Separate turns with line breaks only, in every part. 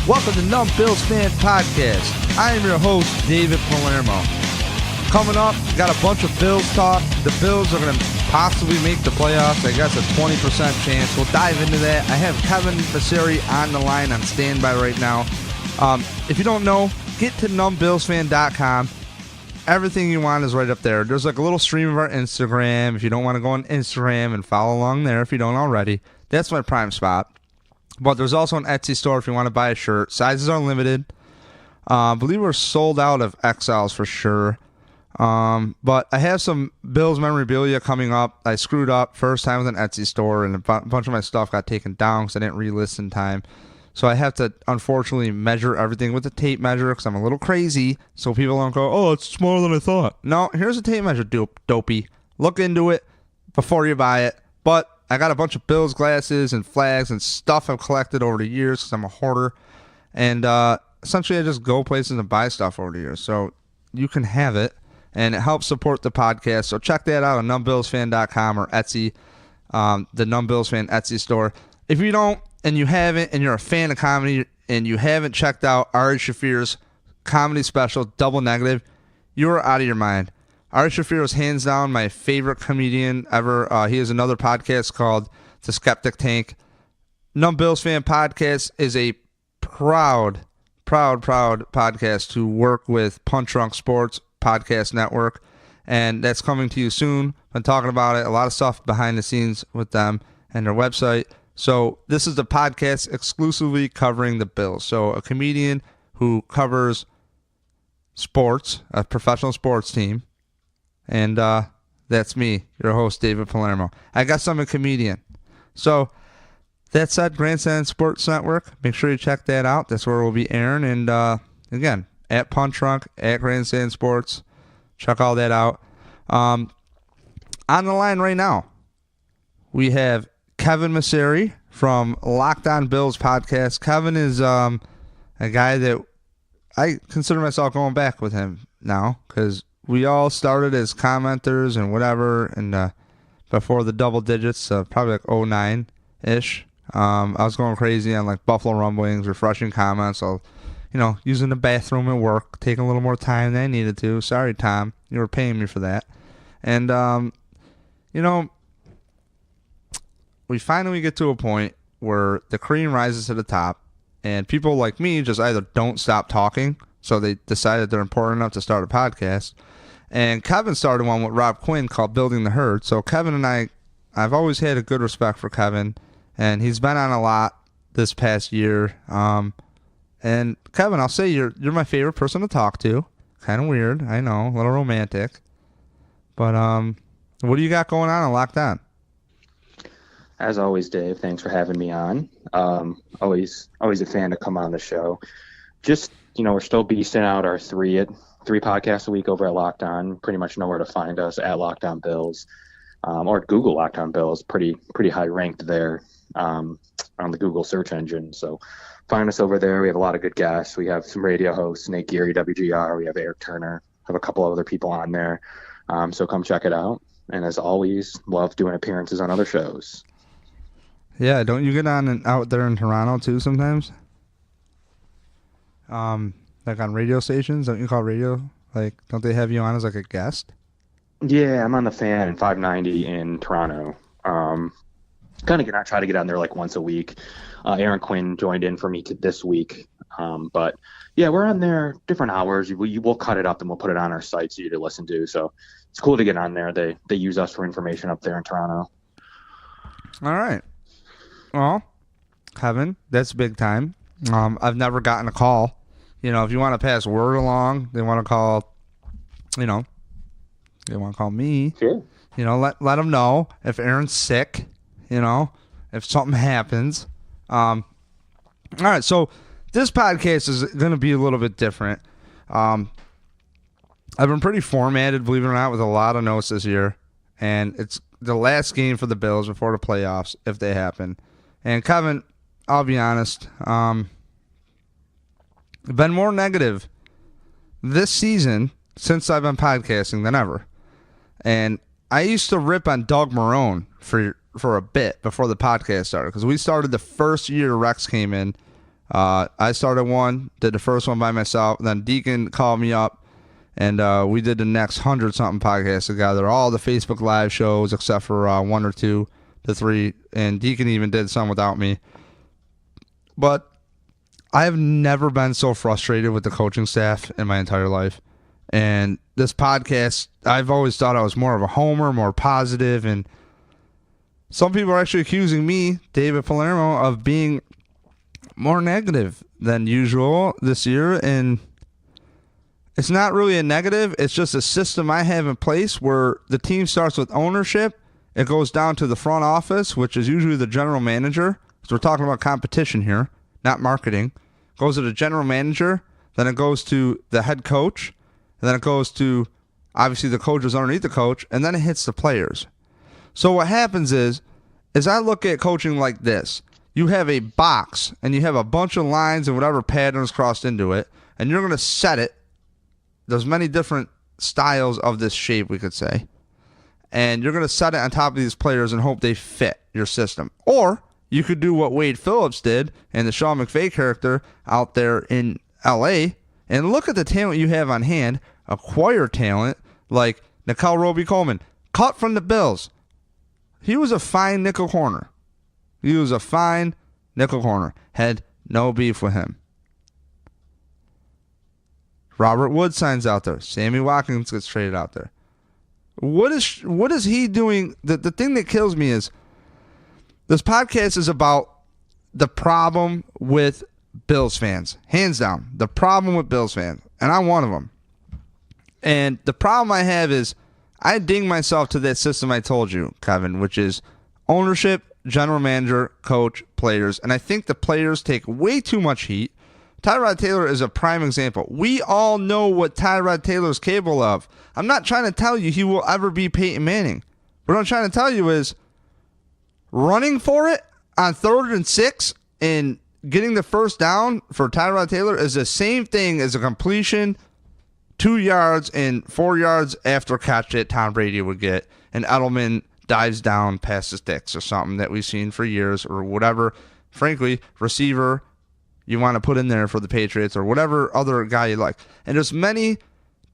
Welcome to Numb Bills Fan Podcast. I am your host, David Palermo. Coming up, got a bunch of Bills talk. The Bills are going to possibly make the playoffs. I guess a 20% chance. We'll dive into that. I have Kevin Massare on the line on standby right now. If you don't know, get to numbbillsfan.com. Everything you want is right up there. There's like a little stream of our Instagram. If you don't want to go on Instagram and follow along there, if you don't already, that's my prime spot. But there's also an Etsy store if you want to buy a shirt. Sizes are limited. I believe we're sold out of XLs for sure. But I have some Bills memorabilia coming up. I screwed up first time with an Etsy store, and a bunch of my stuff got taken down because I didn't relist in time. So I have to, unfortunately, measure everything with a tape measure because I'm a little crazy, so people don't go, oh, it's smaller than I thought. No, here's a tape measure, dopey. Look into it before you buy it. But I got a bunch of Bills glasses and flags and stuff I've collected over the years because I'm a hoarder. And essentially, I just go places and buy stuff over the years. So you can have it, and it helps support the podcast. So check that out on numbbillsfan.com or Etsy, the Numb Bills Fan Etsy store. If you don't, and you haven't, and you're a fan of comedy, and you haven't checked out Ari Shaffir's comedy special, Double Negative, you are out of your mind. Ari Shaffir is hands down my favorite comedian ever. He has another podcast called The Skeptic Tank. Numb Bills Fan Podcast is a proud podcast to work with Punch Drunk Sports Podcast Network, and that's coming to you soon. Been talking about it, a lot of stuff behind the scenes with them and their website. So this is the podcast exclusively covering the Bills. So a comedian who covers sports, a professional sports team, and that's me, your host, David Palermo. I guess I'm a comedian. So that said, Grandstand Sports Network, make sure you check that out. That's where we'll be airing. And again, at Punch Drunk, at Grandstand Sports, check all that out. On the line right now, we have Kevin Massare from Locked On Bills podcast. Kevin is a guy that I consider myself going back with him now because we all started as commenters and whatever, and before the double digits, probably like 09-ish. I was going crazy on like Buffalo Rumblings, refreshing comments. So, using the bathroom at work, taking a little more time than I needed to. Sorry, Tom. You were paying me for that. And, we finally get to a point where the cream rises to the top, and people like me just either don't stop talking, so they decided they're important enough to start a podcast. And Kevin started one with Rob Quinn called Building the Herd. So Kevin and I've always had a good respect for Kevin, and he's been on a lot this past year. And Kevin, I'll say you're my favorite person to talk to. Kind of weird, I know, a little romantic. But what do you got going on Locked On?
As always, Dave, thanks for having me on. Always a fan to come on the show. Just, we're still beasting out our three podcasts a week over at Locked On. Pretty much know where to find us at Locked On Bills, or Google Locked On Bills. Pretty high ranked there on the Google search engine. So find us over there. We have a lot of good guests. We have some radio hosts, Nate Geary, WGR. We have Eric Turner. Have a couple other people on there. So come check it out. And as always, love doing appearances on other shows.
Yeah, don't you get on and out there in Toronto too sometimes? Like on radio stations, don't you call radio? Like, don't they have you on as like a guest?
Yeah, I'm on the Fan in 590 in Toronto. Try to get on there like once a week. Aaron Quinn joined in for me this week. But yeah, we're on there different hours. We'll cut it up and we'll put it on our site for you to listen to. So it's cool to get on there. They use us for information up there in Toronto.
All right. Well, Kevin, that's big time. I've never gotten a call. If you want to pass word along, they want to call, they want to call me.
Sure.
Let them know if Aaron's sick, if something happens. All right, so this podcast is going to be a little bit different. I've been pretty formatted, believe it or not, with a lot of notes this year. And it's the last game for the Bills before the playoffs, if they happen. And Kevin, I'll be honest, I've been more negative this season since I've been podcasting than ever. And I used to rip on Doug Marrone for a bit before the podcast started, because we started the first year Rex came in I started one, did the first one by myself, and then Deacon called me up, and we did the next 100-something podcasts together, all the Facebook Live shows except for 1 or 2 to 3, and Deacon even did some without me. But I have never been so frustrated with the coaching staff in my entire life. And this podcast, I've always thought I was more of a homer, more positive, and some people are actually accusing me, David Palermo, of being more negative than usual this year. And it's not really a negative. It's just a system I have in place where the team starts with ownership. It goes down to the front office, which is usually the general manager. So we're talking about competition here, not marketing. It goes to the general manager. Then it goes to the head coach. And then it goes to, obviously, the coaches underneath the coach. And then it hits the players. So what happens is I look at coaching like this. You have a box, and you have a bunch of lines and whatever patterns crossed into it. And you're going to set it. There's many different styles of this shape, we could say. And you're going to set it on top of these players and hope they fit your system. Or you could do what Wade Phillips did and the Sean McVay character out there in L.A. and look at the talent you have on hand, acquire talent like Nickel Roby-Coleman, cut from the Bills. He was a fine nickel corner. Had no beef with him. Robert Wood signs out there. Sammy Watkins gets traded out there. What is he doing? The thing that kills me is this podcast is about the problem with Bills fans. Hands down, the problem with Bills fans. And I'm one of them. And the problem I have is I ding myself to that system I told you, Kevin, which is ownership, general manager, coach, players. And I think the players take way too much heat. Tyrod Taylor is a prime example. We all know what Tyrod Taylor is capable of. I'm not trying to tell you he will ever be Peyton Manning. What I'm trying to tell you is running for it on 3rd and 6 and getting the first down for Tyrod Taylor is the same thing as a completion 2 yards and 4 yards after catch that Tom Brady would get, and Edelman dives down past the sticks or something that we've seen for years or whatever. Frankly, receiver you want to put in there for the Patriots or whatever other guy you like. And there's many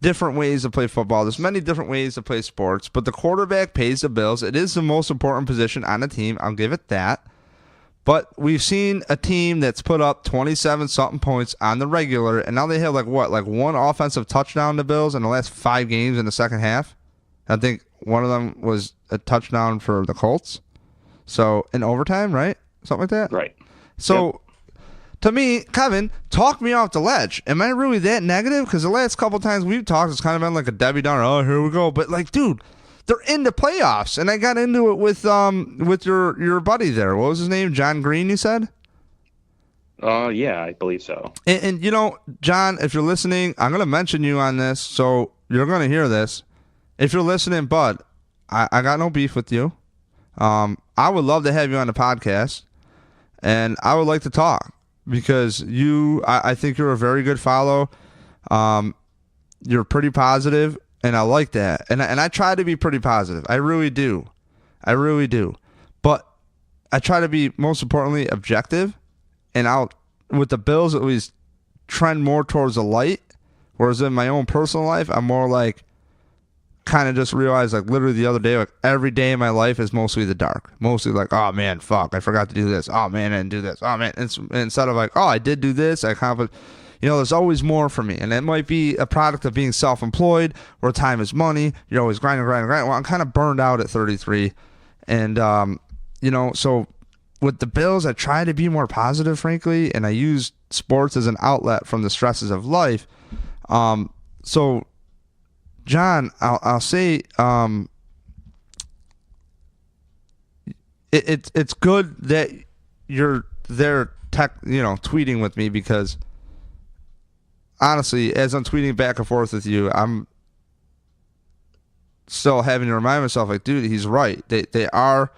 different ways to play football. There's many different ways to play sports, but the quarterback pays the bills. It is the most important position on the team. I'll give it that. But we've seen a team that's put up 27-something points on the regular, and now they have like one offensive touchdown to Bills in the last 5 games in the second half. I think one of them was a touchdown for the Colts. So in overtime, right? Something like that?
Right.
So to me, Kevin, talk me off the ledge. Am I really that negative? Because the last couple times we've talked, it's kind of been like a Debbie Downer. Oh, here we go. But like, dude, they're in the playoffs, and I got into it with your buddy there. What was his name? John Green, you said?
Yeah, I believe so.
And you know, John, if you're listening, I'm going to mention you on this, so you're going to hear this. If you're listening, bud, I got no beef with you. I would love to have you on the podcast, and I would like to talk. Because I think you're a very good follow. You're pretty positive, and I like that. And I try to be pretty positive. I really do. But I try to be, most importantly, objective. And with the Bills, at least trend more towards the light. Whereas in my own personal life, I'm more like, kind of just realized, like literally the other day, like every day in my life is mostly the dark. Mostly like, oh man, fuck, I forgot to do this. Oh man, I didn't do this. Oh man, instead of like, oh, I did do this, I accomplished. You know, there's always more for me, and it might be a product of being self-employed, where time is money. You're always grinding. Well, I'm kind of burned out at 33, and you know, so with the Bills, I try to be more positive, frankly, and I use sports as an outlet from the stresses of life. So. John, I'll say it's good that you're there tweeting with me, because honestly, as I'm tweeting back and forth with you, I'm still having to remind myself, like, dude, he's right. They are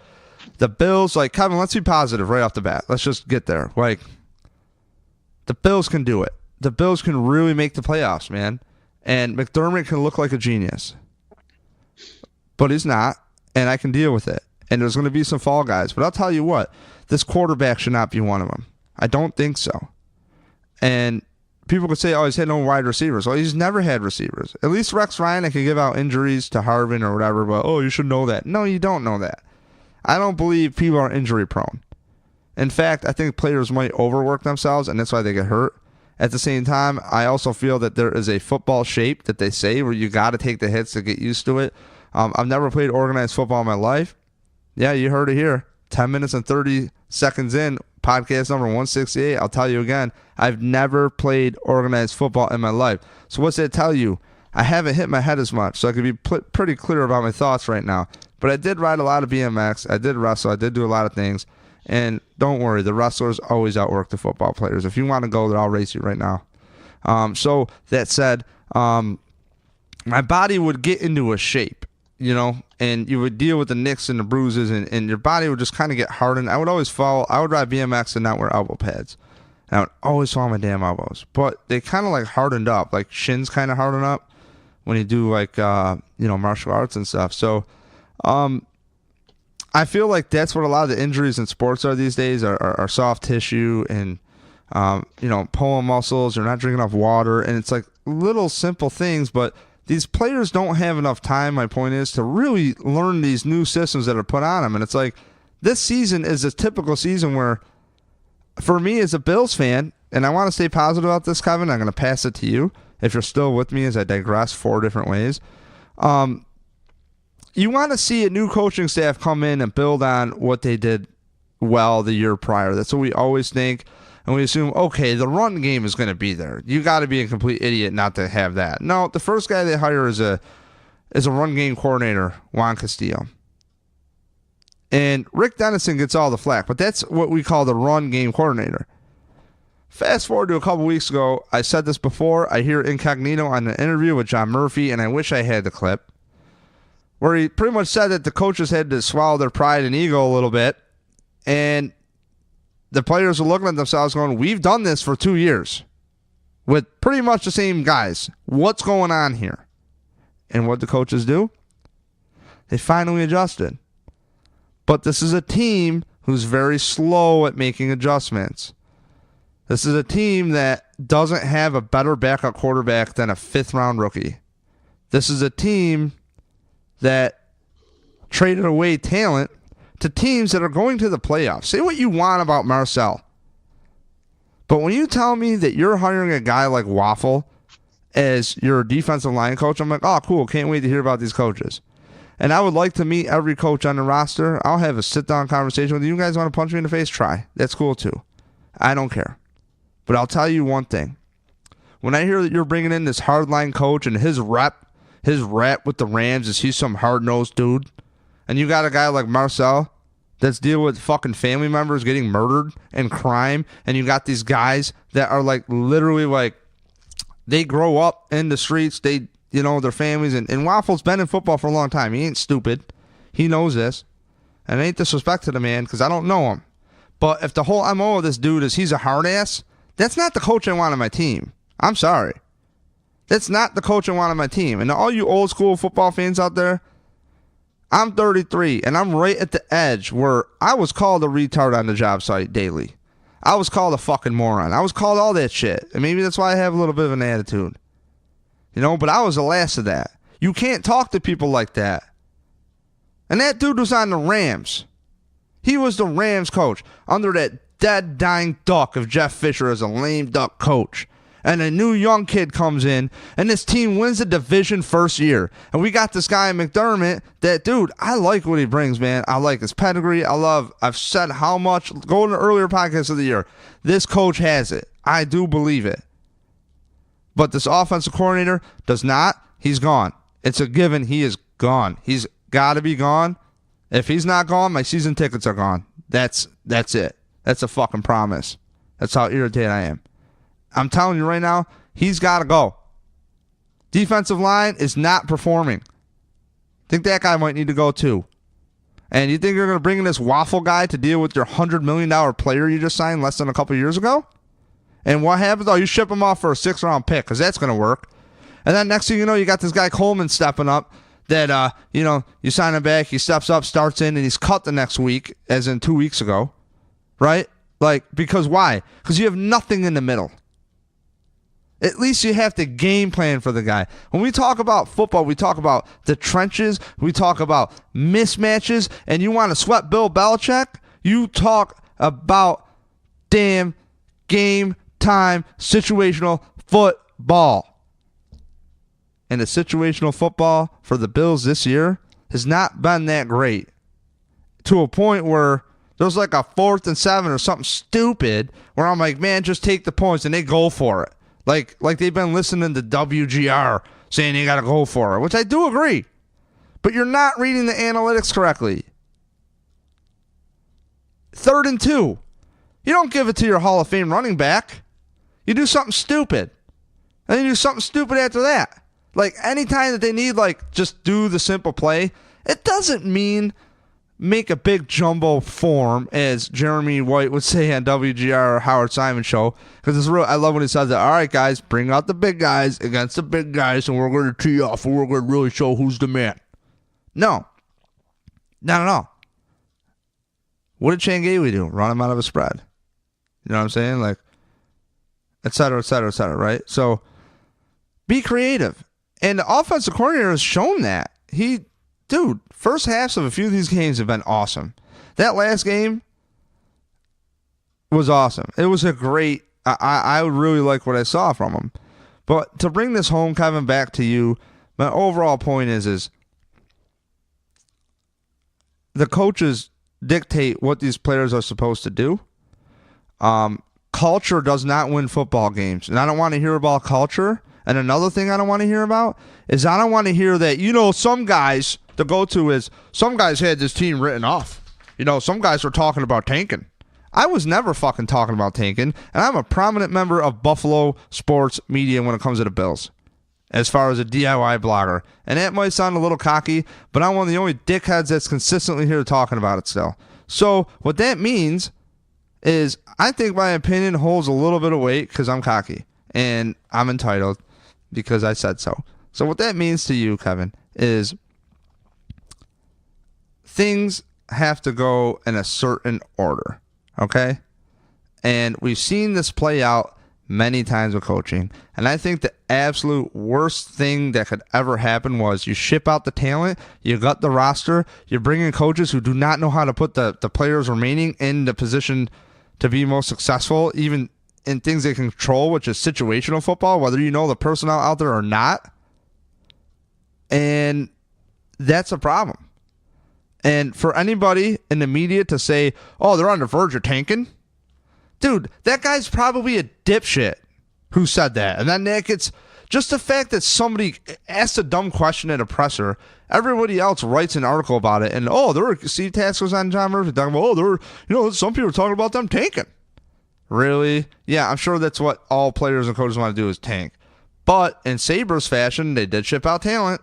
the Bills. Like, Kevin, let's be positive right off the bat. Let's just get there. Like, the Bills can do it. The Bills can really make the playoffs, man. And McDermott can look like a genius, but he's not, and I can deal with it. And there's going to be some fall guys, but I'll tell you what, this quarterback should not be one of them. I don't think so. And people could say, oh, he's had no wide receivers. Well, he's never had receivers. At least Rex Ryan, I can give out injuries to Harvin or whatever, but, oh, you should know that. No, you don't know that. I don't believe people are injury prone. In fact, I think players might overwork themselves, and that's why they get hurt. At the same time, I also feel that there is a football shape that they say where you got to take the hits to get used to it. I've never played organized football in my life. Yeah, you heard it here. 10 minutes and 30 seconds in, podcast number 168. I'll tell you again, I've never played organized football in my life. So what's that tell you? I haven't hit my head as much, so I can be pretty clear about my thoughts right now. But I did ride a lot of BMX. I did wrestle. I did do a lot of things. And don't worry, the wrestlers always outwork the football players. If you want to go there, I'll race you right now. So that said, my body would get into a shape, and you would deal with the nicks and the bruises, and your body would just kind of get hardened. I would always I would ride BMX and not wear elbow pads. And I would always fall on my damn elbows. But they kind of like hardened up, like shins kind of harden up when you do like, martial arts and stuff. So, I feel like that's what a lot of the injuries in sports are these days are soft tissue and, pulling muscles. You're not drinking enough water. And it's like little simple things, but these players don't have enough time, my point is, to really learn these new systems that are put on them. And it's like this season is a typical season where, for me as a Bills fan, and I want to stay positive about this, Kevin, I'm going to pass it to you if you're still with me as I digress 4 different ways. You want to see a new coaching staff come in and build on what they did well the year prior. That's what we always think. And we assume, okay, the run game is going to be there. You got to be a complete idiot not to have that. No, the first guy they hire is a run game coordinator, Juan Castillo. And Rick Dennison gets all the flack, but that's what we call the run game coordinator. Fast forward to a couple weeks ago, I said this before, I hear Incognito on an interview with John Murphy, and I wish I had the clip, where he pretty much said that the coaches had to swallow their pride and ego a little bit, and the players were looking at themselves going, we've done this for 2 years with pretty much the same guys. What's going on here? And what the coaches do? They finally adjusted. But this is a team who's very slow at making adjustments. This is a team that doesn't have a better backup quarterback than a 5th-round rookie. This is a team that traded away talent to teams that are going to the playoffs. Say what you want about Marcel, but when you tell me that you're hiring a guy like Waffle as your defensive line coach, I'm like, oh, cool, can't wait to hear about these coaches. And I would like to meet every coach on the roster. I'll have a sit-down conversation with you. You guys want to punch me in the face? Try. That's cool, too. I don't care. But I'll tell you one thing. When I hear that you're bringing in this hardline coach and his rep with the Rams is he's some hard-nosed dude, and you got a guy like Marcel that's dealing with fucking family members getting murdered and crime, and you got these guys that are like literally like they grow up in the streets, they their families, and Waffle's been in football for a long time. He ain't stupid. He knows this. And it ain't disrespect to the man because I don't know him. But if the whole MO of this dude is he's a hard ass, that's not the coach I want on my team. I'm sorry. That's not the coach I want on my team. And to all you old school football fans out there, I'm 33, and I'm right at the edge where I was called a retard on the job site daily. I was called a fucking moron. I was called all that shit. And maybe that's why I have a little bit of an attitude. But I was the last of that. You can't talk to people like that. And that dude was on the Rams. He was the Rams coach under that dead, dying duck of Jeff Fisher as a lame duck coach. And a new young kid comes in, and this team wins the division first year. And we got this guy McDermott that, dude, I like what he brings, man. I like his pedigree. I've said how much, go to earlier podcasts of the year, this coach has it. I do believe it. But this offensive coordinator does not. He's gone. It's a given. He is gone. He's got to be gone. If he's not gone, my season tickets are gone. That's it. That's a fucking promise. That's how irritated I am. I'm telling you right now, he's got to go. Defensive line is not performing. Think that guy might need to go too. And you think you're going to bring in this Waffle guy to deal with your $100 million player you just signed less than a couple years ago? And what happens? Oh, you ship him off for a 6th-round pick because that's going to work. And then next thing you know, you got this guy Coleman stepping up that, you sign him back, he steps up, starts in, and he's cut the next week, as in 2 weeks ago. Right? Like, because why? Because you have nothing in the middle. At least you have to game plan for the guy. When we talk about football, we talk about the trenches, we talk about mismatches, and you want to sweat Bill Belichick, you talk about damn game time situational football. And the situational football for the Bills this year has not been that great, to a point where there's like a 4th and 7 or something stupid where I'm like, man, just take the points, and they go for it. Like they've been listening to WGR saying they got to go for it, which I do agree. But you're not reading the analytics correctly. 3rd and 2. You don't give it to your Hall of Fame running back. You do something stupid. And then you do something stupid after that. Like, anytime that they need, like, just do the simple play, it doesn't mean make a big jumbo form, as Jeremy White would say on WGR or Howard Simon show, because it's real. I love when he says that. All right, guys, bring out the big guys against the big guys, and we're going to tee off, and we're going to really show who's the man. No, not at all. What did Changawi do? Run him out of a spread. You know what I'm saying? Like, et cetera, et cetera, et cetera, right? So be creative. And the offensive coordinator has shown that. Dude, first halves of a few of these games have been awesome. That last game was awesome. It was a great, I really like what I saw from him. But to bring this home, Kevin, back to you, my overall point is the coaches dictate what these players are supposed to do. Culture does not win football games. And I don't want to hear about culture. And another thing I don't want to hear about is I don't want to hear that, some guys, the go-to is, some guys had this team written off. Some guys were talking about tanking. I was never fucking talking about tanking, and I'm a prominent member of Buffalo sports media when it comes to the Bills, as far as a DIY blogger. And that might sound a little cocky, but I'm one of the only dickheads that's consistently here talking about it still. So what that means is I think my opinion holds a little bit of weight because I'm cocky, and I'm entitled because I said so. So what that means to you, Kevin, is things have to go in a certain order, okay? And we've seen this play out many times with coaching. And I think the absolute worst thing that could ever happen was you ship out the talent, you gut the roster, you bring in coaches who do not know how to put the players remaining in the position to be most successful, even in things they can control, which is situational football, whether you know the personnel out there or not. And that's a problem. And for anybody in the media to say, oh, they're on the verge of tanking, dude, that guy's probably a dipshit who said that. And then that gets just the fact that somebody asked a dumb question at a presser, everybody else writes an article about it. And, Steve Task was on John Murphy talking about, some people are talking about them tanking. Really? Yeah, I'm sure that's what all players and coaches want to do is tank. But in Sabres fashion, they did ship out talent.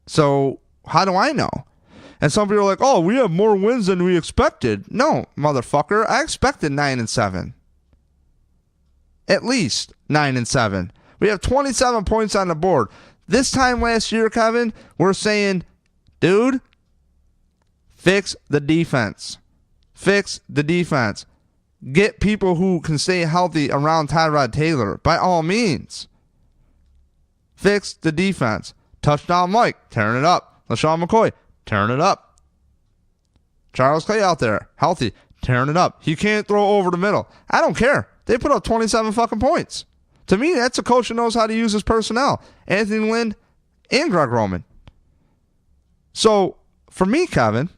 So how do I know? And some people are like, oh, we have more wins than we expected. No, motherfucker. I expected 9-7. At least 9-7. We have 27 points on the board. This time last year, Kevin, we're saying, dude, fix the defense. Fix the defense. Get people who can stay healthy around Tyrod Taylor, by all means. Fix the defense. Touchdown Mike, tearing it up. LaShawn McCoy, tearing it up. Charles Clay out there, healthy, tearing it up. He can't throw over the middle. I don't care. They put up 27 fucking points. To me, that's a coach who knows how to use his personnel. Anthony Lynn and Greg Roman. So, for me, Kevin,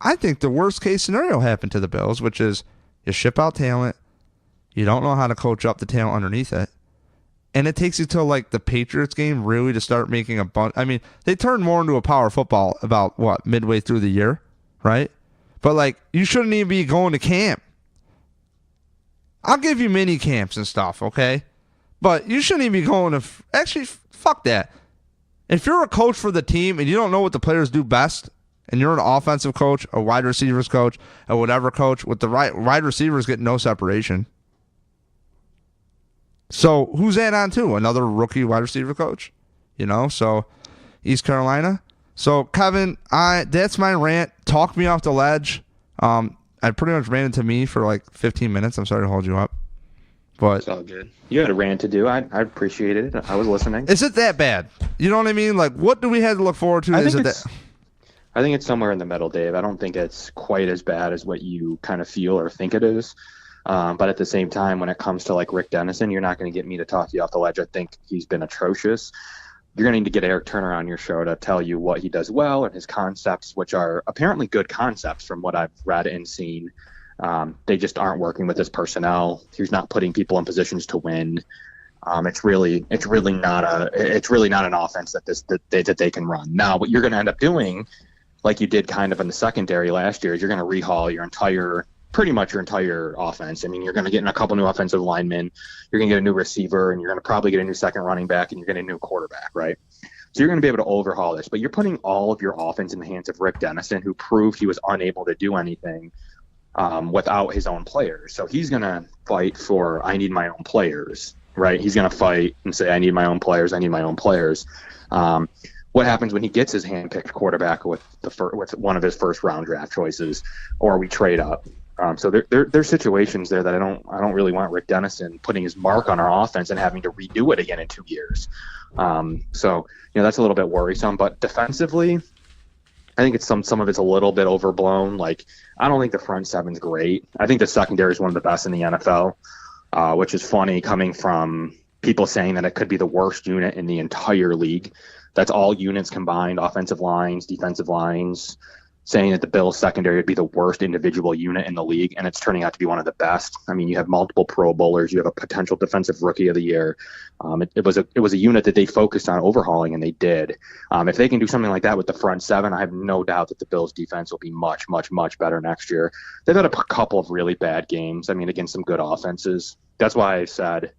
I think the worst case scenario happened to the Bills, which is you ship out talent, you don't know how to coach up the talent underneath it, and it takes you till like the Patriots game really to start making a bunch. I mean, they turned more into a power football about midway through the year, right? But like, you shouldn't even be going to camp. I'll give you mini camps and stuff, okay? But you shouldn't even be going to actually fuck that. If you're a coach for the team and you don't know what the players do best, and you're an offensive coach, a wide receivers coach, a whatever coach, with the wide receivers getting no separation. So who's that on to? Another rookie wide receiver coach? So East Carolina. So Kevin, that's my rant. Talk me off the ledge. I pretty much ran into me for like 15 minutes. I'm sorry to hold you up. But
it's all good. You had a rant to do. I appreciated it. I was listening.
is it that bad? You know what I mean? Like, what do we have to look forward to?
I think it's somewhere in the middle, Dave. I don't think it's quite as bad as what you kind of feel or think it is. But at the same time, when it comes to like Rick Dennison, you're not going to get me to talk you off the ledge. I think he's been atrocious. You're going to need to get Eric Turner on your show to tell you what he does well and his concepts, which are apparently good concepts from what I've read and seen. They just aren't working with his personnel. He's not putting people in positions to win. It's really not an offense that they can run. Now, what you're going to end up doing, like you did kind of in the secondary last year, is you're going to rehaul pretty much your entire offense. I mean, you're going to get in a couple new offensive linemen, you're going to get a new receiver, and you're going to probably get a new second running back, and you're going to get a new quarterback, right? So you're going to be able to overhaul this, but you're putting all of your offense in the hands of Rick Dennison, who proved he was unable to do anything without his own players. So he's going to fight for, I need my own players, right? He's going to fight and say, I need my own players. What happens when he gets his hand-picked quarterback with one of his first-round draft choices, or we trade up? So there's situations there that I don't really want Rick Dennison putting his mark on our offense and having to redo it again in 2 years. So that's a little bit worrisome. But defensively, I think it's some of it's a little bit overblown. Like, I don't think the front seven's great. I think the secondary is one of the best in the NFL, which is funny coming from people saying that it could be the worst unit in the entire league. That's all units combined, offensive lines, defensive lines, saying that the Bills secondary would be the worst individual unit in the league, and it's turning out to be one of the best. I mean, you have multiple Pro Bowlers, you have a potential defensive rookie of the year. It was a unit that they focused on overhauling, and they did. If they can do something like that with the front seven, I have no doubt that the Bills defense will be much, much, much better next year. They've had a couple of really bad games, I mean, against some good offenses. That's why I said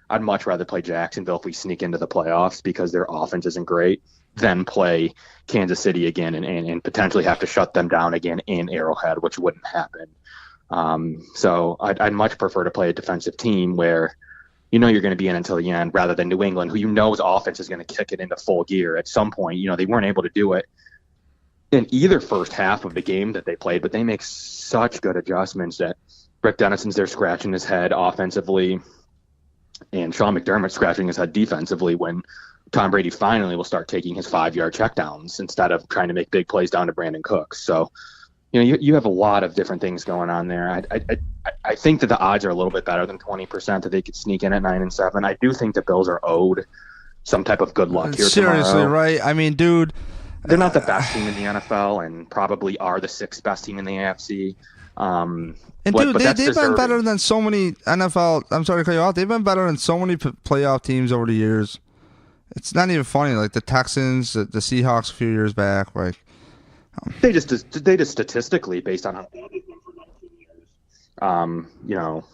I'd much rather play Jacksonville if we sneak into the playoffs, because their offense isn't great, than play Kansas City again and potentially have to shut them down again in Arrowhead, which wouldn't happen. So I'd much prefer to play a defensive team where you're going to be in until the end, rather than New England, who his offense is going to kick it into full gear at some point. They weren't able to do it in either first half of the game that they played, but they make such good adjustments that Rick Dennison's there scratching his head offensively, and Sean McDermott scratching his head defensively when Tom Brady finally will start taking his 5-yard checkdowns instead of trying to make big plays down to Brandon Cooks. So, you have a lot of different things going on there. I think that the odds are a little bit better than 20% that they could sneak in at 9-7. I do think the Bills are owed some type of good luck here
Seriously,
tomorrow.
Right? I mean, dude,
they're not the best team in the NFL, and probably are the 6th best team in the AFC.
They've been better than so many NFL. I'm sorry to cut you off. They've been better than so many playoff teams over the years. It's not even funny. Like the Texans, the Seahawks a few years back. Like
they just statistically, based on how bad they've been for 19 years,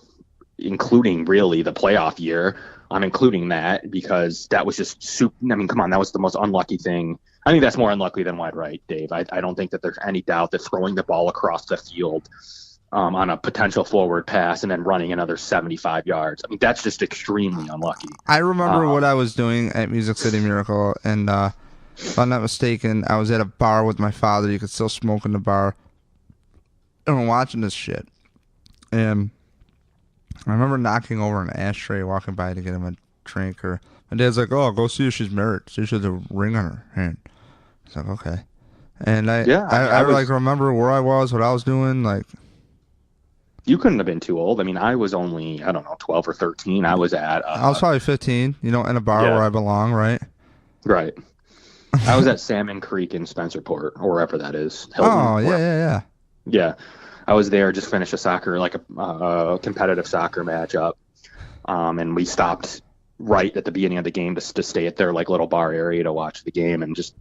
including really the playoff year. I'm including that because that was just super. I mean, come on, that was the most unlucky thing. I think that's more unlucky than wide right, Dave. I don't think that there's any doubt that throwing the ball across the field on a potential forward pass and then running another 75 yards. I mean, that's just extremely unlucky.
I remember what I was doing at Music City Miracle, and if I'm not mistaken, I was at a bar with my father. You could still smoke in the bar. And we're watching this shit. And I remember knocking over an ashtray, walking by to get him a drink. Or my dad's like, "Oh, go see if she's married. See if she has a ring on her hand." It's like, okay. And I remember where I was, what I was doing, like.
You couldn't have been too old. I mean, I was only, 12 or 13. I was at...
I was probably 15, in a bar where I belong, right?
Right. I was at Salmon Creek in Spencerport, or wherever that is. Hilton,
yeah.
Yeah. I was there, just finished a competitive soccer matchup. And we stopped right at the beginning of the game to stay at their, little bar area to watch the game. And just,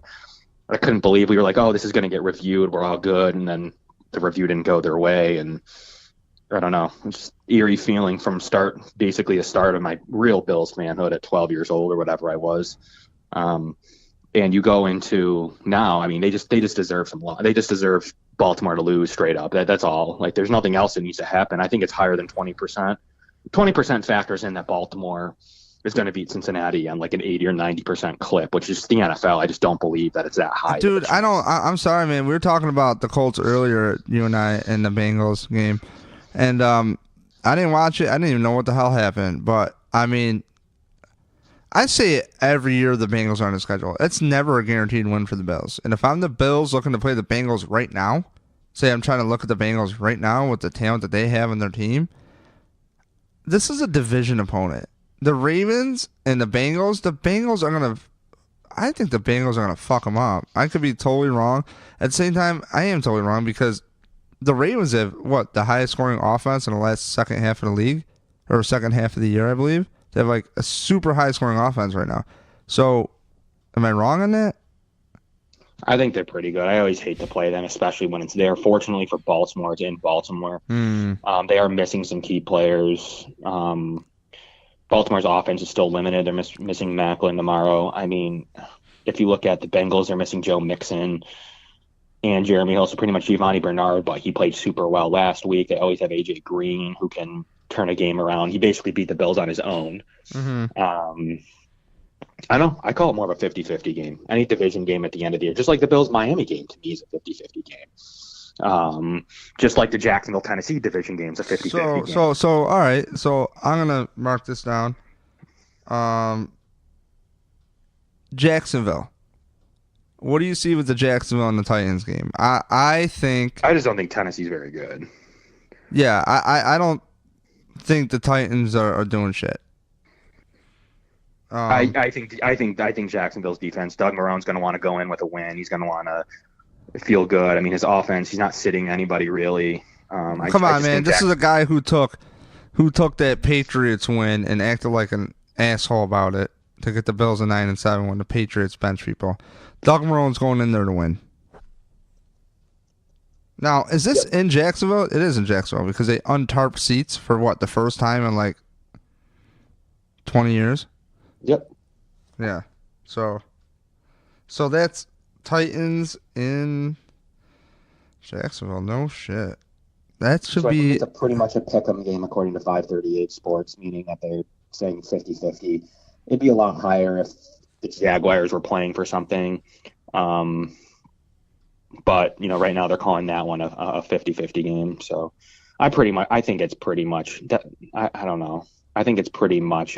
I couldn't believe we were like, oh, this is going to get reviewed. We're all good. And then the review didn't go their way. And I don't know, just eerie feeling from basically the start of my real Bills fanhood at 12 years old or whatever I was. And you go into now, I mean, they just deserve some luck. They just deserve Baltimore to lose straight up. That's all. Like, there's nothing else that needs to happen. I think it's higher than 20%. 20% factors in that Baltimore is going to beat Cincinnati on like an 80 or 90% clip, which is the NFL. I just don't believe that it's that high.
Dude, I'm sorry, man. We were talking about the Colts earlier, you and I, in the Bengals game. And I didn't watch it. I didn't even know what the hell happened. But, I mean, I say it every year the Bengals are on the schedule. It's never a guaranteed win for the Bills. And if I'm the Bills looking to play the Bengals right now, say I'm trying to look at the Bengals right now with the talent that they have on their team, this is a division opponent. The Ravens and the Bengals are going to, I think the Bengals are going to fuck them up. I could be totally wrong. At the same time, I am totally wrong because the Ravens have, the highest scoring offense in the last second half of the league, or second half of the year, I believe. They have like a super high scoring offense right now. So, am I wrong on that?
I think they're pretty good. I always hate to play them, especially when it's there. Fortunately for Baltimore, it's in Baltimore. They are missing some key players. Baltimore's offense is still limited. They're missing Macklin tomorrow. I mean, if you look at the Bengals, they're missing Joe Mixon and Jeremy Hill, so pretty much Giovanni Bernard, but he played super well last week. They always have A.J. Green, who can turn a game around. He basically beat the Bills on his own. I don't know. I call it more of a 50-50 game. Any division game at the end of the year, just like the Bills-Miami game to me is a 50-50 game. Just like the Jacksonville-Tennessee division game is a 50-50 game.
So, all right. So, I'm going to mark this down. Jacksonville. What do you see with the Jacksonville and the Titans game? I
just don't think Tennessee's very good.
Yeah, I don't think the Titans are doing shit.
I think Jacksonville's defense, Doug Marrone's going to want to go in with a win. He's going to want to feel good. I mean, his offense, he's not sitting anybody really.
Come on, man. This is a guy who took that Patriots win and acted like an asshole about it to get the Bills a 9-7 when the Patriots bench people. Doug Marrone's going in there to win. Now, is this in Jacksonville? It is in Jacksonville because they untarped seats for the first time in like 20 years?
Yep.
Yeah. So that's Titans in Jacksonville. No shit. That should be...
It's pretty much a pick-em game according to 538 Sports, meaning that they're saying 50-50. It'd be a lot higher if the Jaguars were playing for something. But, right now they're calling that one a 50-50 game. So I think it's pretty much, I don't know. I think it's pretty much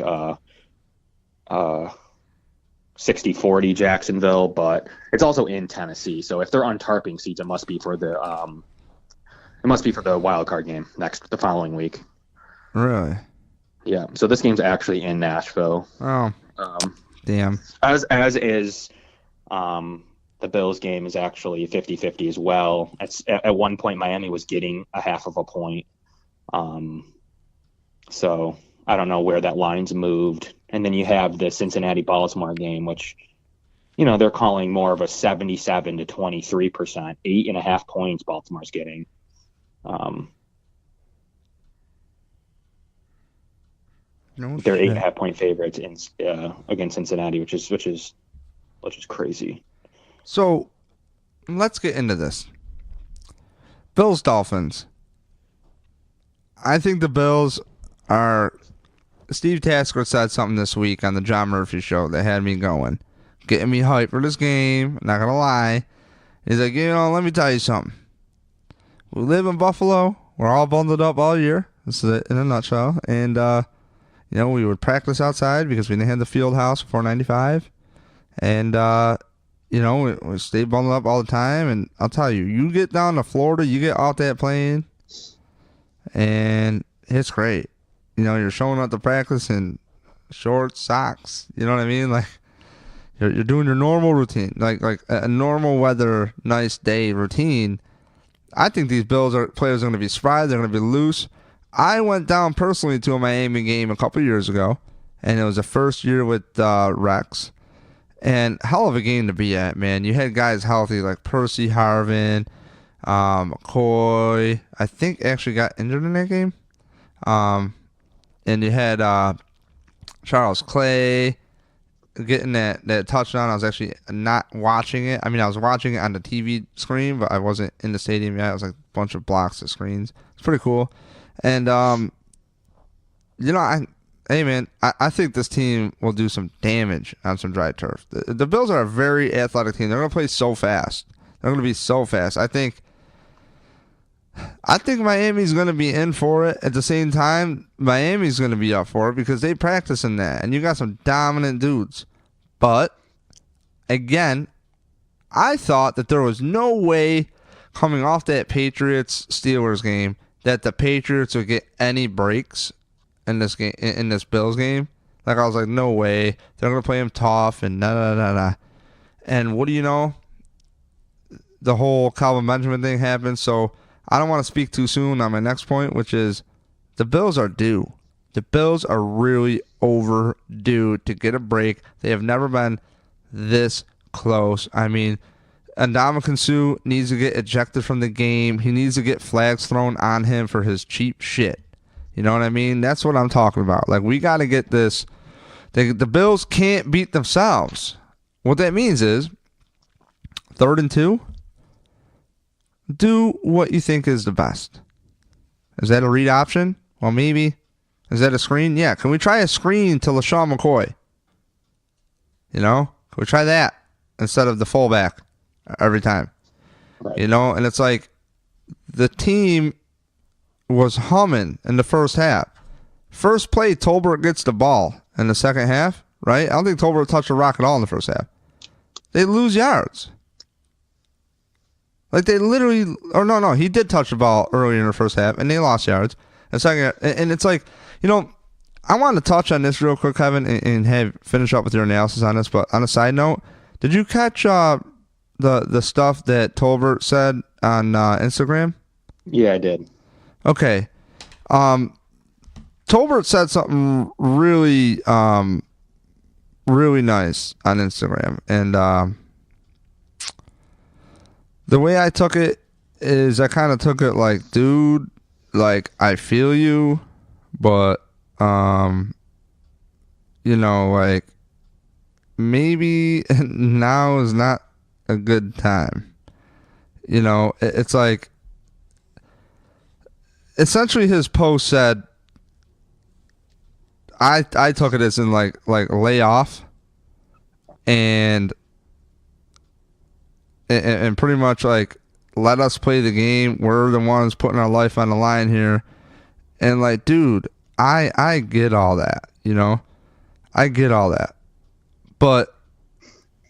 60-40 Jacksonville, but it's also in Tennessee. So if they're untarping seats, it must be for the wild card game the following week.
Really?
Yeah. So this game's actually in Nashville.
Oh. Damn.
As is the Bills game is actually 50-50 as well. At one point Miami was getting a half of a point. So I don't know where that line's moved. And then you have the Cincinnati-Baltimore game, which, they're calling more of a 77 to 23%, 8.5 points Baltimore's getting. They're 8.5 point favorites against Cincinnati, which is crazy.
So let's get into this. Bills Dolphins. I think the Bills are... Steve Tasker said something this week on the John Murphy show that had me going, getting me hyped for this game. I'm not going to lie. He's like, let me tell you something. We live in Buffalo. We're all bundled up all year. This is it in a nutshell. And, we would practice outside because we didn't have the field house for $4.95. And, we stay bundled up all the time. And I'll tell you, you get down to Florida, you get off that plane, and it's great. You're showing up to practice in shorts, socks. You know what I mean? Like, you're doing your normal routine, like a normal weather, nice day routine. I think these players are going to be spry. They're going to be loose. I went down personally to a Miami game a couple years ago, and it was the first year with Rex. And hell of a game to be at, man. You had guys healthy like Percy Harvin, McCoy. I think actually got injured in that game. And you had Charles Clay getting that touchdown. I was actually not watching it. I mean, I was watching it on the TV screen, but I wasn't in the stadium yet. It was like a bunch of blocks of screens. It's pretty cool. And, hey, man, I think this team will do some damage on some dry turf. The Bills are a very athletic team. They're going to play so fast. They're going to be so fast. I think I think Miami's going to be in for it. At the same time, Miami's going to be up for it because they practice in that, and you got some dominant dudes. But, again, I thought that there was no way coming off that Patriots-Steelers game that the Patriots would get any breaks in this game, in this Bills game. Like, I was like, no way. They're going to play them tough and da-da-da-da. And what do you know? The whole Calvin Benjamin thing happened, so I don't want to speak too soon on my next point, which is the Bills are due. The Bills are really overdue to get a break. They have never been this close. I mean, Ndamukong Suh needs to get ejected from the game. He needs to get flags thrown on him for his cheap shit. You know what I mean? That's what I'm talking about. Like, we got to get this. The Bills can't beat themselves. What that means is 3rd and 2. Do what you think is the best. Is that a read option? Well, maybe. Is that a screen? Yeah. Can we try a screen to LaShawn McCoy? You know? Can we try that instead of the fullback every time?
Right.
You know? And it's like the team was humming in the first half. First play, Tolbert gets the ball in the second half, right? I don't think Tolbert touched a rock at all in the first half. They lose yards. Like, they literally, or no, he did touch the ball earlier in the first half, and they lost yards. And it's like, you know, I want to touch on this real quick, Kevin, and finish up with your analysis on this. But on a side note, did you catch the stuff that Tolbert said on Instagram?
Yeah, I did.
Okay. Tolbert said something really, really nice on Instagram, and the way I took it is I kind of took it like, dude, like, I feel you, but, you know, like, maybe now is not a good time. You know, it's like, essentially his post said, I took it as in like lay off and pretty much like let us play the game. We're the ones putting our life on the line here. And like, dude, I get all that, you know? I get all that. But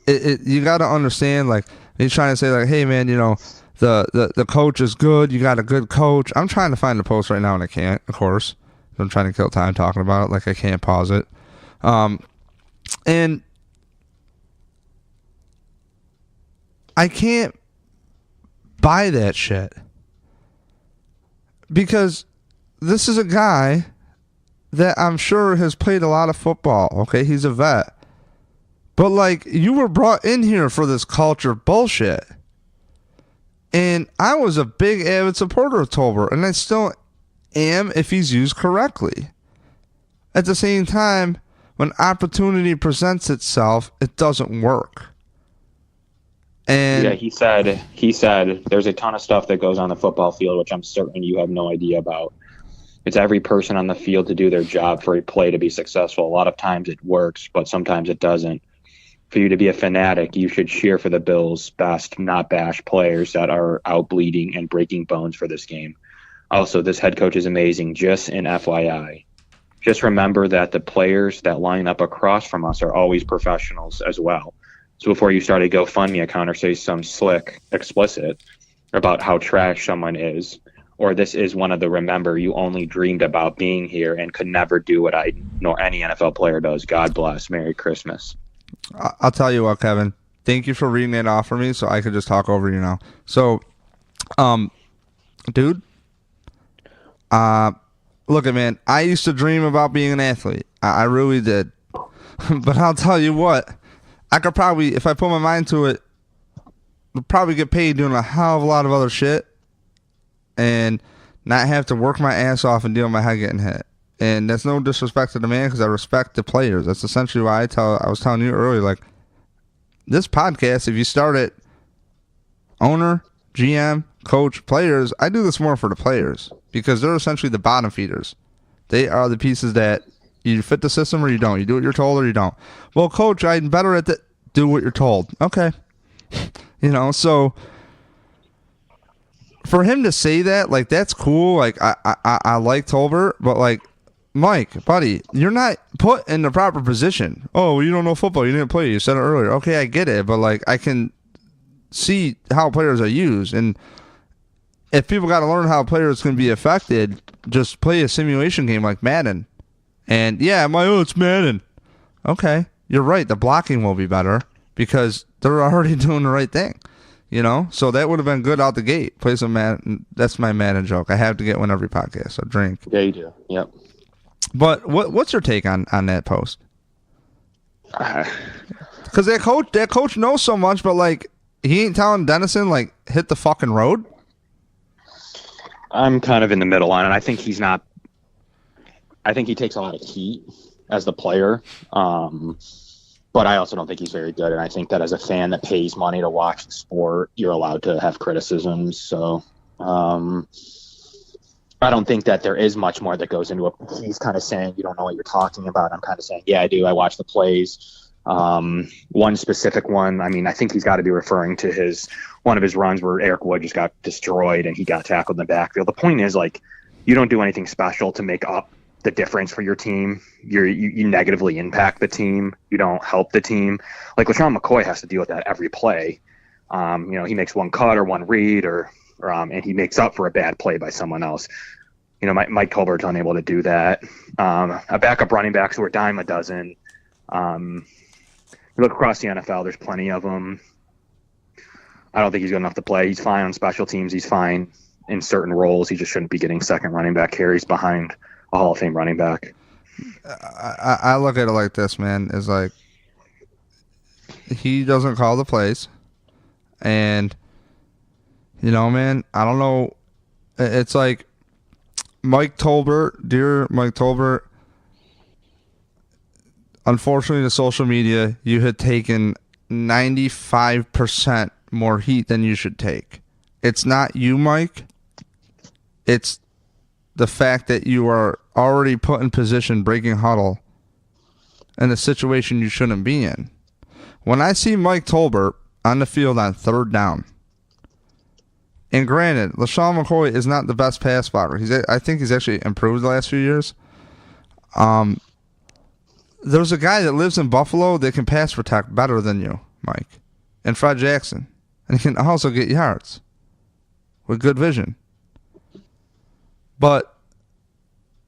you got to understand, like, he's trying to say like, hey man, you know, the coach is good. You got a good coach. I'm trying to find the post right now and I can't, of course. I'm trying to kill time talking about it. Like, I can't pause it. And I can't buy that shit. Because this is a guy that I'm sure has played a lot of football. Okay, he's a vet. But, like, you were brought in here for this culture bullshit. And I was a big avid supporter of Tolbert, and I still am if he's used correctly. At the same time, when opportunity presents itself, it doesn't work. And
yeah, he said there's a ton of stuff that goes on the football field, which I'm certain you have no idea about. It's every person on the field to do their job for a play to be successful. A lot of times it works, but sometimes it doesn't. For you to be a fanatic, you should cheer for the Bills' best, not bash players that are out bleeding and breaking bones for this game. Also, this head coach is amazing, just an FYI. Just remember that the players that line up across from us are always professionals as well. So before you start a GoFundMe account or say some slick, explicit about how trash someone is, or this is one of the remember you only dreamed about being here and could never do what I nor any NFL player does. God bless. Merry Christmas.
I'll tell you what, Kevin. Thank you for reading that off for me so I could just talk over you now. So, dude, look, man, I used to dream about being an athlete. I really did. But I'll tell you what, I could probably, if I put my mind to it, probably get paid doing a hell of a lot of other shit and not have to work my ass off and deal with my head getting hit. And that's no disrespect to the man because I respect the players. That's essentially why I was telling you earlier, like, this podcast, if you start it, owner, GM, coach, players, I do this more for the players because they're essentially the bottom feeders. They are the pieces that you fit the system or you don't. You do what you're told or you don't. Well, coach, I'm better at that. Do what you're told. Okay. You know, so for him to say that, like, that's cool. Like, I like Tolbert, but, like, Mike, buddy, you're not put in the proper position. Oh, you don't know football. You didn't play. You said it earlier. Okay, I get it, but, like, I can see how players are used. And if people got to learn how players can be affected, just play a simulation game like Madden. And, yeah, it's Madden. Okay, you're right. The blocking will be better because they're already doing the right thing. You know, so that would have been good out the gate. Play some Madden. That's my Madden joke. I have to get one every podcast. So drink.
Yeah, you do. Yep.
But what's your take on that post? Because that coach knows so much, but like he ain't telling Dennison like hit the fucking road.
I'm kind of in the middle on it. I think he's not. I think he takes a lot of heat as the player. But I also don't think he's very good, and I think that as a fan that pays money to watch the sport, you're allowed to have criticisms. So I don't think that there is much more that goes into it. He's kind of saying, you don't know what you're talking about. I'm kind of saying, yeah, I do. I watch the plays. One specific one, I mean, I think he's got to be referring to one of his runs where Eric Wood just got destroyed and he got tackled in the backfield. The point is, like, you don't do anything special to make up the difference for your team. You negatively impact the team. You don't help the team. Like LaShawn McCoy has to deal with that every play. He makes one cut or one read and he makes up for a bad play by someone else. Mike Tolbert's unable to do that. A backup running backs who are dime a dozen. You look across the NFL, there's plenty of them. I don't think he's good enough to play. He's fine on special teams. He's fine in certain roles. He just shouldn't be getting second running back carries behind a Hall of Fame running back.
I look at it like this, man. Is like he doesn't call the plays, and man, I don't know. It's like dear Mike Tolbert. Unfortunately, to social media, you had taken 95% more heat than you should take. It's not you, Mike. It's the fact that you are already put in position, breaking huddle, in a situation you shouldn't be in. When I see Mike Tolbert on the field on third down, and granted, LaShawn McCoy is not the best pass blocker. I think he's actually improved the last few years. There's a guy that lives in Buffalo that can pass protect better than you, Mike, and Fred Jackson. And he can also get yards with good vision. But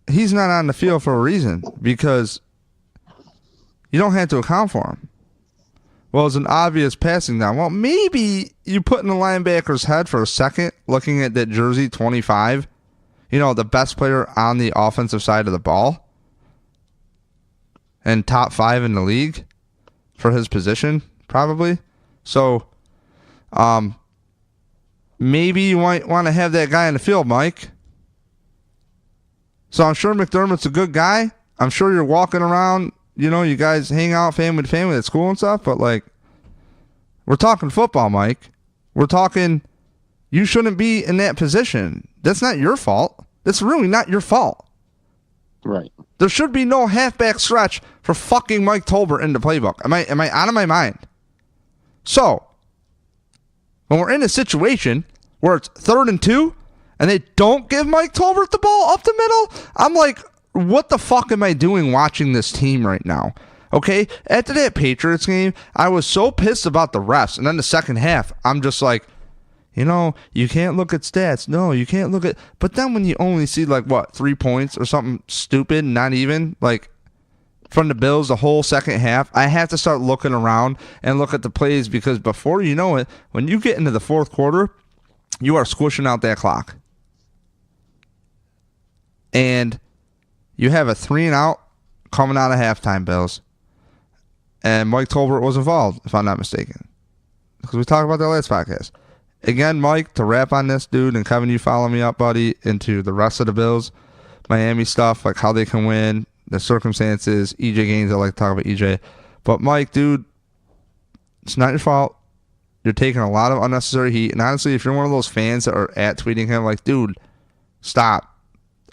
he's not on the field for a reason, because you don't have to account for him. Well, it's an obvious passing down. Well, maybe you put in the linebacker's head for a second, looking at that jersey 25, the best player on the offensive side of the ball, and top 5 in the league for his position, probably. So, maybe you might want to have that guy in the field, Mike. So I'm sure McDermott's a good guy. I'm sure you're walking around, you guys hang out family to family at school and stuff, but like, we're talking football, Mike. We're talking, you shouldn't be in that position. That's not your fault. That's really not your fault.
Right.
There should be no halfback stretch for fucking Mike Tolbert in the playbook. Am I out of my mind? So, when we're in a situation where it's 3rd and 2, and they don't give Mike Tolbert the ball up the middle, I'm like, what the fuck am I doing watching this team right now? Okay, after that Patriots game, I was so pissed about the refs, and then the second half, I'm just like, you can't look at stats. No, you can't look at... But then when you only see, 3 points or something stupid, not even, from the Bills the whole second half, I have to start looking around and look at the plays, because before you know it, when you get into the fourth quarter, you are squishing out that clock. And you have a 3-and-out coming out of halftime, Bills. And Mike Tolbert was involved, if I'm not mistaken. Because we talked about that last podcast. Again, Mike, to wrap on this, dude, and Kevin, you follow me up, buddy, into the rest of the Bills, Miami stuff, like how they can win, the circumstances, EJ Gaines, I like to talk about EJ. But Mike, dude, it's not your fault. You're taking a lot of unnecessary heat. And honestly, if you're one of those fans that are tweeting him, dude, stop.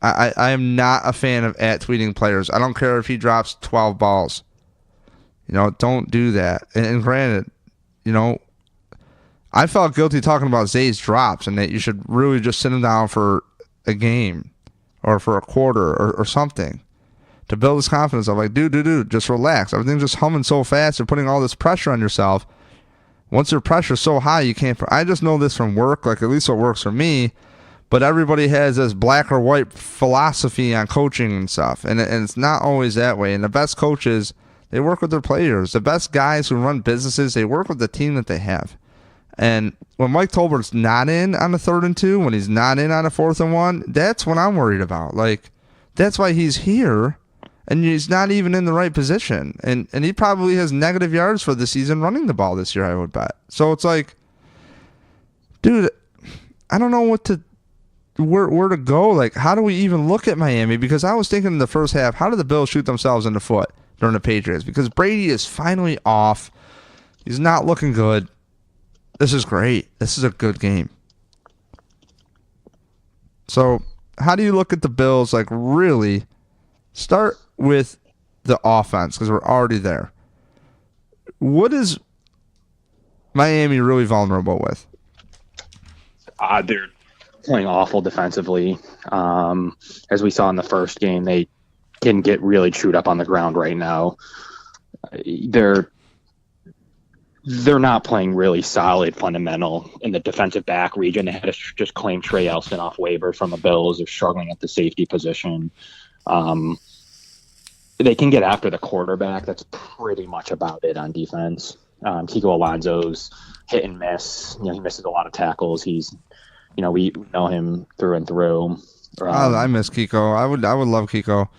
I am not a fan of tweeting players. I don't care if he drops 12 balls. Don't do that. And granted, I felt guilty talking about Zay's drops and that you should really just sit him down for a game or for a quarter or something to build his confidence up. Like, dude, just relax. Everything's just humming so fast. You're putting all this pressure on yourself. Once your pressure's so high, you can't. I just know this from work, like at least what works for me. But everybody has this black or white philosophy on coaching and stuff. And it's not always that way. And the best coaches, they work with their players. The best guys who run businesses, they work with the team that they have. And when Mike Tolbert's not in on a 3rd and 2, when he's not in on a 4th and 1, that's what I'm worried about. Like, that's why he's here, and he's not even in the right position. And he probably has negative yards for the season running the ball this year, I would bet. So it's like, dude, I don't know where to go. Like, how do we even look at Miami? Because I was thinking in the first half, how did the Bills shoot themselves in the foot during the Patriots? Because Brady is finally off. He's not looking good. This is great. This is a good game. So, how do you look at the Bills? Like, really start with the offense because we're already there. What is Miami really vulnerable with?
They're playing awful defensively. As we saw in the first game, they can get really chewed up on the ground right now. They're not playing really solid fundamental in the defensive back region. They had to just claim Trey Elson off waivers from the Bills. They're struggling at the safety position. They can get after the quarterback. That's pretty much about it on defense. Kiko Alonso's hit and miss. He misses a lot of tackles. He's, we know him through and through.
I miss Kiko. I would love Kiko.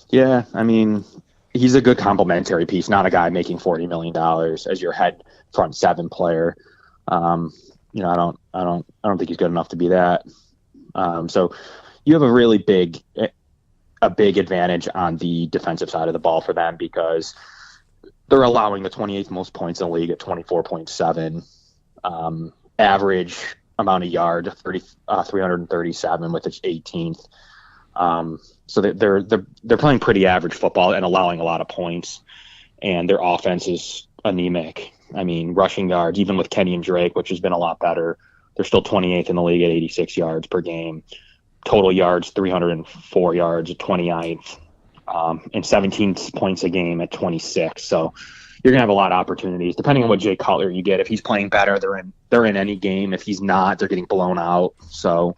Yeah, I mean, he's a good complementary piece, not a guy making $40 million as your head front 7 player. I don't think he's good enough to be that. So you have a really big advantage on the defensive side of the ball for them because they're allowing the 28th most points in the league at 24.7. Average amount of yards, 337 with its 18th. So they're playing pretty average football and allowing a lot of points, and their offense is anemic. I mean, rushing yards, even with Kenny and Drake, which has been a lot better, they're still 28th in the league at 86 yards per game. Total yards, 304 yards at 29th, and 17 points a game at 26. So you're gonna have a lot of opportunities depending on what Jay Cutler you get. If he's playing better, they're in any game. If he's not, they're getting blown out. So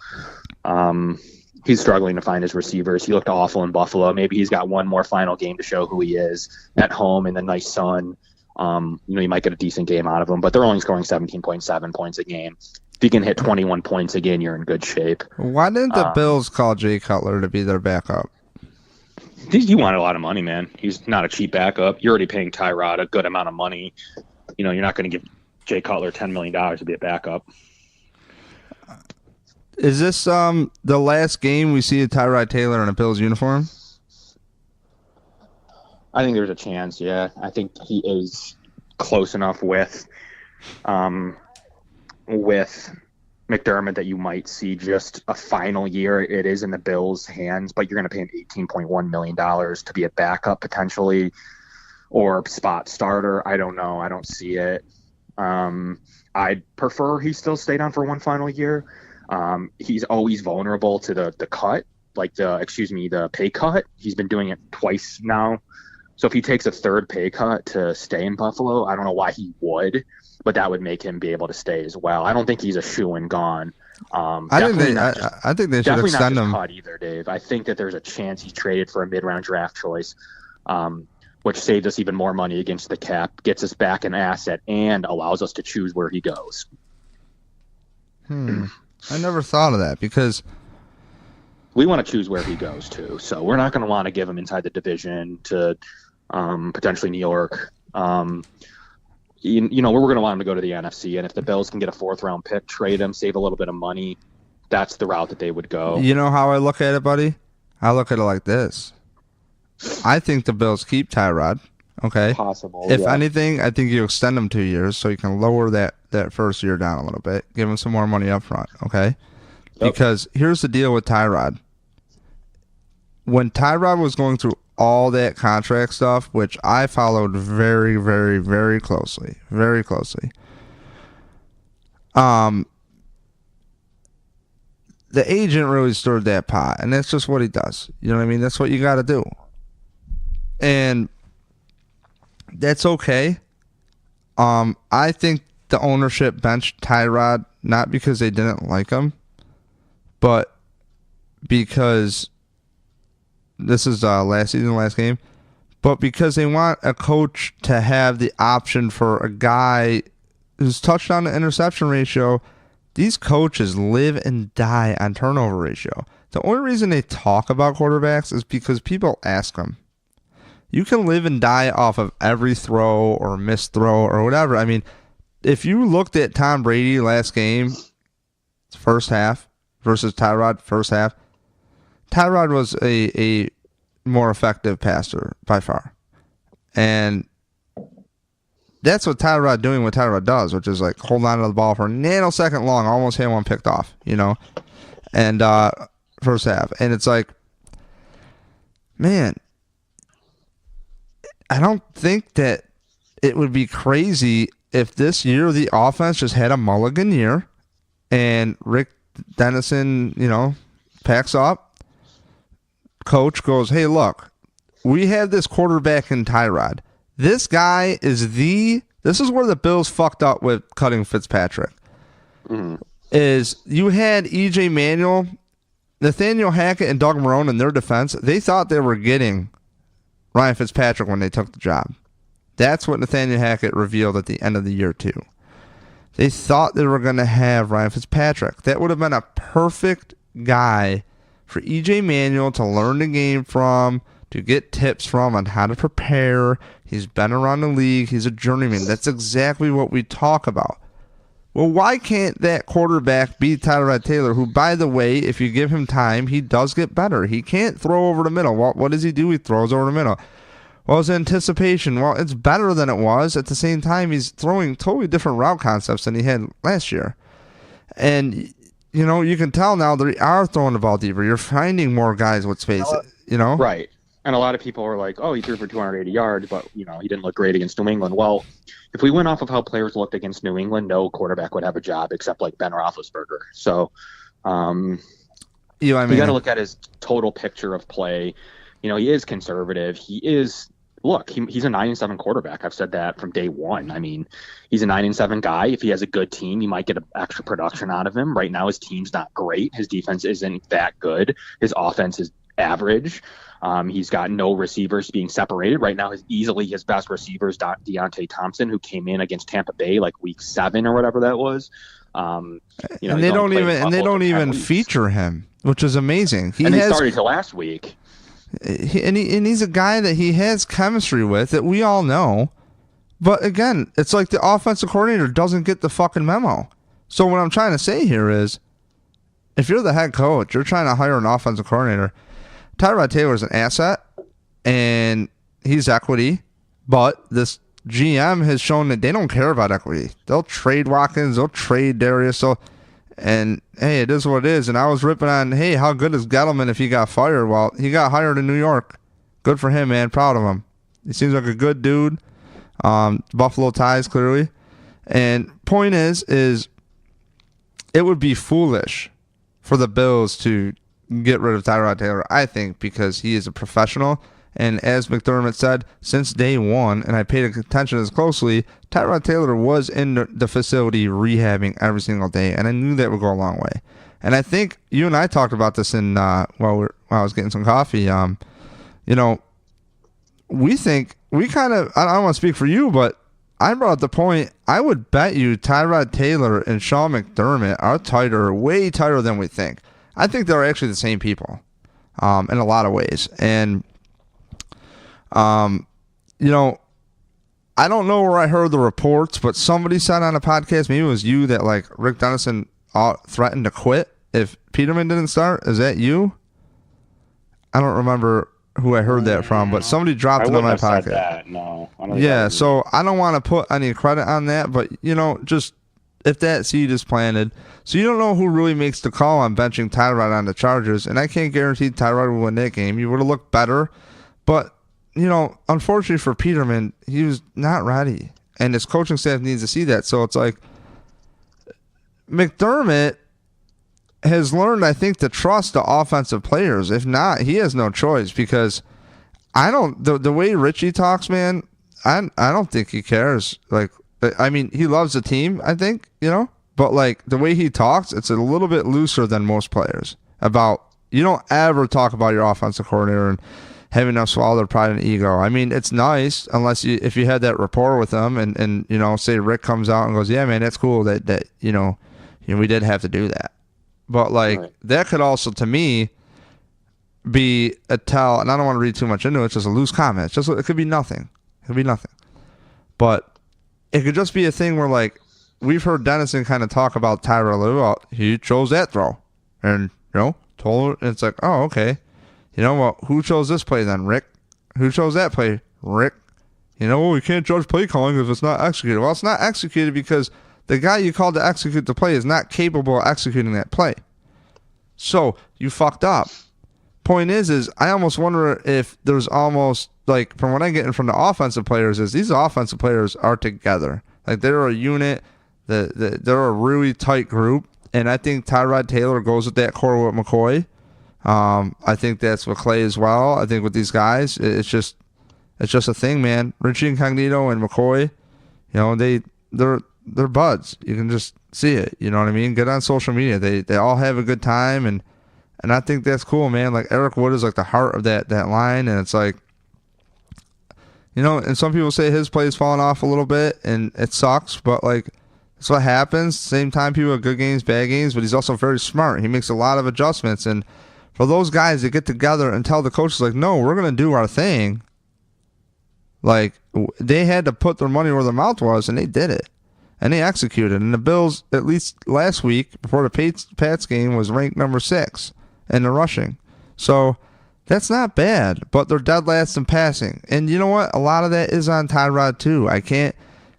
he's struggling to find his receivers. He looked awful in Buffalo. Maybe he's got one more final game to show who he is at home in the nice sun. You might get a decent game out of him, but they're only scoring 17.7 points a game. If you can hit 21 points again, you're in good shape.
Why didn't the Bills call Jay Cutler to be their backup?
You want a lot of money, man. He's not a cheap backup. You're already paying Tyrod a good amount of money. You're not going to give Jay Cutler $10 million to be a backup.
Is this the last game we see of Tyrod Taylor in a Bills uniform?
I think there's a chance, yeah. I think he is close enough with McDermott that you might see just a final year. It is in the Bills' hands, but you're going to pay him $18.1 million to be a backup potentially or spot starter. I don't know. I don't see it. I'd prefer he still stayed on for one final year. He's always vulnerable to the cut, the pay cut. He's been doing it twice now. So if he takes a third pay cut to stay in Buffalo, I don't know why he would, but that would make him be able to stay as well. I don't think he's a shoe and gone.
I think they should extend him.
Cut either, Dave. I think that there's a chance he's traded for a mid-round draft choice, which saves us even more money against the cap, gets us back an asset, and allows us to choose where he goes.
I never thought of that because
we want to choose where he goes to. So we're not going to want to give him inside the division to potentially New York. We're going to want him to go to the NFC. And if the Bills can get a 4th-round pick, trade him, save a little bit of money, that's the route that they would go.
You know how I look at it, buddy? I look at it like this. I think the Bills keep Tyrod. Okay.
Possible.
If anything, I think you extend him 2 years so you can lower that first year down a little bit. Give him some more money up front. Okay. Yep. Because here's the deal with Tyrod. When Tyrod was going through all that contract stuff, which I followed very, very, very closely, the agent really stirred that pot, and that's just what he does. You know what I mean? That's what you got to do. And that's okay. I think the ownership benched Tyrod not because they didn't like him, but because this is last season, last game, but because they want a coach to have the option for a guy who's touchdown to interception ratio. These coaches live and die on turnover ratio. The only reason they talk about quarterbacks is because people ask them. You can live and die off of every throw or missed throw or whatever. I mean, if you looked at Tom Brady last game, first half, versus Tyrod first half, Tyrod was a more effective passer by far. And that's what Tyrod doing what Tyrod does, which is like hold on to the ball for a nanosecond long, almost had one picked off, and first half. And it's like, man, I don't think that it would be crazy if this year the offense just had a mulligan year and Rick Dennison, packs up. Coach goes, hey, look, we have this quarterback in Tyrod. This guy is this is where the Bills fucked up with cutting Fitzpatrick. Is you had E.J. Manuel, Nathaniel Hackett, and Doug Marrone in their defense. They thought they were getting Ryan Fitzpatrick when they took the job. That's what Nathaniel Hackett revealed at the end of the year, too. They thought they were going to have Ryan Fitzpatrick. That would have been a perfect guy for E.J. Manuel to learn the game from, to get tips from on how to prepare. He's been around the league. He's a journeyman. That's exactly what we talk about. Well, why can't that quarterback be Tyrod Taylor, who, by the way, if you give him time, he does get better. He can't throw over the middle. What does he do? He throws over the middle. Well, it's anticipation. Well, it's better than it was. At the same time, he's throwing totally different route concepts than he had last year. And, you can tell now they are throwing the ball deeper. You're finding more guys with space,
Right. And a lot of people are like, oh, he threw for 280 yards, but, he didn't look great against New England. Well, if we went off of how players looked against New England, no quarterback would have a job except like Ben Roethlisberger. So you got to look at his total picture of play. He is conservative. He's a 9-7 quarterback. I've said that from day one. I mean, he's a 9-7 guy. If he has a good team, you might get extra production out of him. Right now, his team's not great. His defense isn't that good. His offense is average. He's got no receivers being separated. Right now, his best receiver is Deontay Thompson, who came in against Tampa Bay like week 7 or whatever that was.
And they don't even feature him, which is amazing.
They started till last week.
He's a guy that he has chemistry with that we all know. But again, it's like the offensive coordinator doesn't get the fucking memo. So what I'm trying to say here is, if you're the head coach, you're trying to hire an offensive coordinator. Tyrod Taylor is an asset, and he's equity, but this GM has shown that they don't care about equity. They'll trade Watkins, they'll trade Darius, and hey, it is what it is. And I was ripping on, hey, how good is Gettleman if he got fired? Well, he got hired in New York. Good for him, man. Proud of him. He seems like a good dude. Buffalo ties, clearly. And point is it would be foolish for the Bills to get rid of Tyrod Taylor, I think, because he is a professional. And as McDermott said, since day one, and I paid attention to this closely, Tyrod Taylor was in the facility rehabbing every single day, and I knew that would go a long way. And I think you and I talked about this while I was getting some coffee. We think I don't want to speak for you, but I brought up the point. I would bet you Tyrod Taylor and Sean McDermott are way tighter than we think. I think they're actually the same people in a lot of ways. And, I don't know where I heard the reports, but somebody said on a podcast, maybe it was you, that like Rick Dennison threatened to quit if Peterman didn't start. Is that you? I don't remember who I heard that from, but somebody dropped it on my podcast.
Said that. No.
So I don't want to put any credit on that, but, just if that seed is planted. So you don't know who really makes the call on benching Tyrod on the Chargers, and I can't guarantee Tyrod will win that game. He would have looked better, but, unfortunately for Peterman, he was not ready, and his coaching staff needs to see that. So it's like, McDermott has learned, I think, to trust the offensive players. If not, he has no choice because the way Richie talks, man, I don't think he cares. Like, I mean, he loves the team, I think, but like the way he talks, it's a little bit looser than most players. You don't ever talk about your offensive coordinator and having them swallow their pride and ego. I mean, it's nice unless if you had that rapport with them and say Rick comes out and goes, yeah, man, that's cool that we did have to do that. But like right. That could also, to me, be a tell, and I don't want to read too much into it. It's just a loose comment. It could be nothing. It could be nothing. But it could just be a thing where, like, we've heard Dennison kind of talk about Tyrell. Well, he chose that throw, and told her. It's like, oh, okay. Well, who chose this play then, Rick? Who chose that play, Rick? We can't judge play calling if it's not executed. Well, it's not executed because the guy you called to execute the play is not capable of executing that play. So you fucked up. Point is I almost wonder if there's almost, like, from what I'm getting from the offensive players, is these offensive players are together. Like, they're a unit. They're a really tight group. And I think Tyrod Taylor goes with that core with McCoy. I think that's with Clay as well. I think with these guys, it's just a thing, man. Richie Incognito and McCoy, they're buds. You can just see it. You know what I mean? Get on social media. They all have a good time, and I think that's cool, man. Like, Eric Wood is like the heart of that line, and it's like, and some people say his play's falling off a little bit, and it sucks, but like, that's what happens. Same time, people have good games, bad games, but he's also very smart. He makes a lot of adjustments, and for those guys that get together and tell the coaches, like, no, we're going to do our thing, like, they had to put their money where their mouth was, and they did it. And they executed. And the Bills, at least last week, before the Pats game, was ranked number 6 in the rushing. So that's not bad, but they're dead last in passing. And you know what? A lot of that is on Tyrod, too. I can't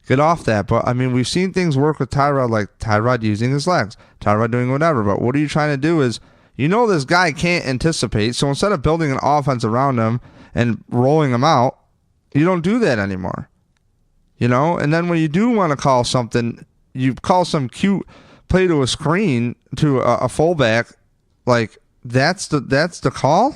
get off that. But, I mean, we've seen things work with Tyrod, like Tyrod using his legs, Tyrod doing whatever. But what are you trying to do is, this guy can't anticipate. So instead of building an offense around him and rolling him out, you don't do that anymore. And then when you do want to call something, you call some cute play to a screen to a fullback. Like, that's the call?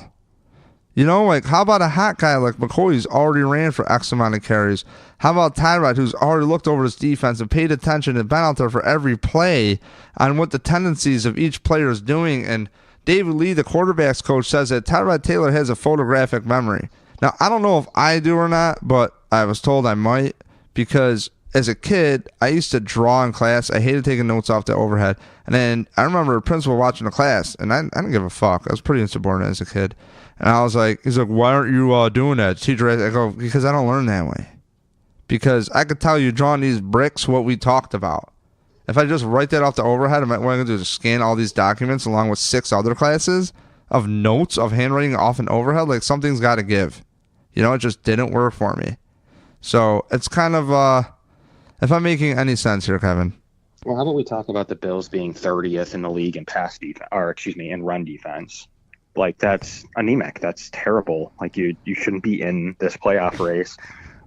Like, how about a hot guy like McCoy who's already ran for X amount of carries? How about Tyrod, who's already looked over his defense and paid attention and been out there for every play on what the tendencies of each player is doing? And David Lee, the quarterback's coach, says that Tyrod Taylor has a photographic memory. Now, I don't know if I do or not, but I was told I might, because as a kid, I used to draw in class. I hated taking notes off the overhead. And then I remember a principal watching the class, and I didn't give a fuck. I was pretty insubordinate as a kid. And I was like, he's like, why aren't you doing that? Teacher, I go, because I don't learn that way. Because I could tell you drawing these bricks what we talked about. If I just write that off the overhead, what I'm going to do is scan all these documents along with 6 other classes of notes of handwriting off an overhead. Like, something's got to give. It just didn't work for me. So it's kind of, if I'm making any sense here, Kevin.
Well, how about we talk about the Bills being 30th in the league in pass defense, in run defense? Like, that's anemic. That's terrible. Like, you shouldn't be in this playoff race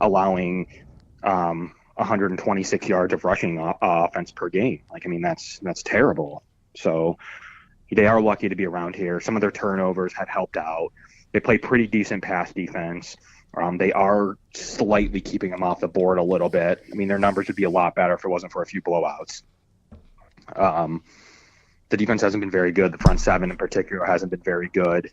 allowing 126 yards of rushing offense per game. Like, I mean, that's terrible. So they are lucky to be around here. Some of their turnovers have helped out. They play pretty decent pass defense. They are slightly keeping them off the board a little bit. I mean, their numbers would be a lot better if it wasn't for a few blowouts. The defense hasn't been very good. The front seven in particular hasn't been very good.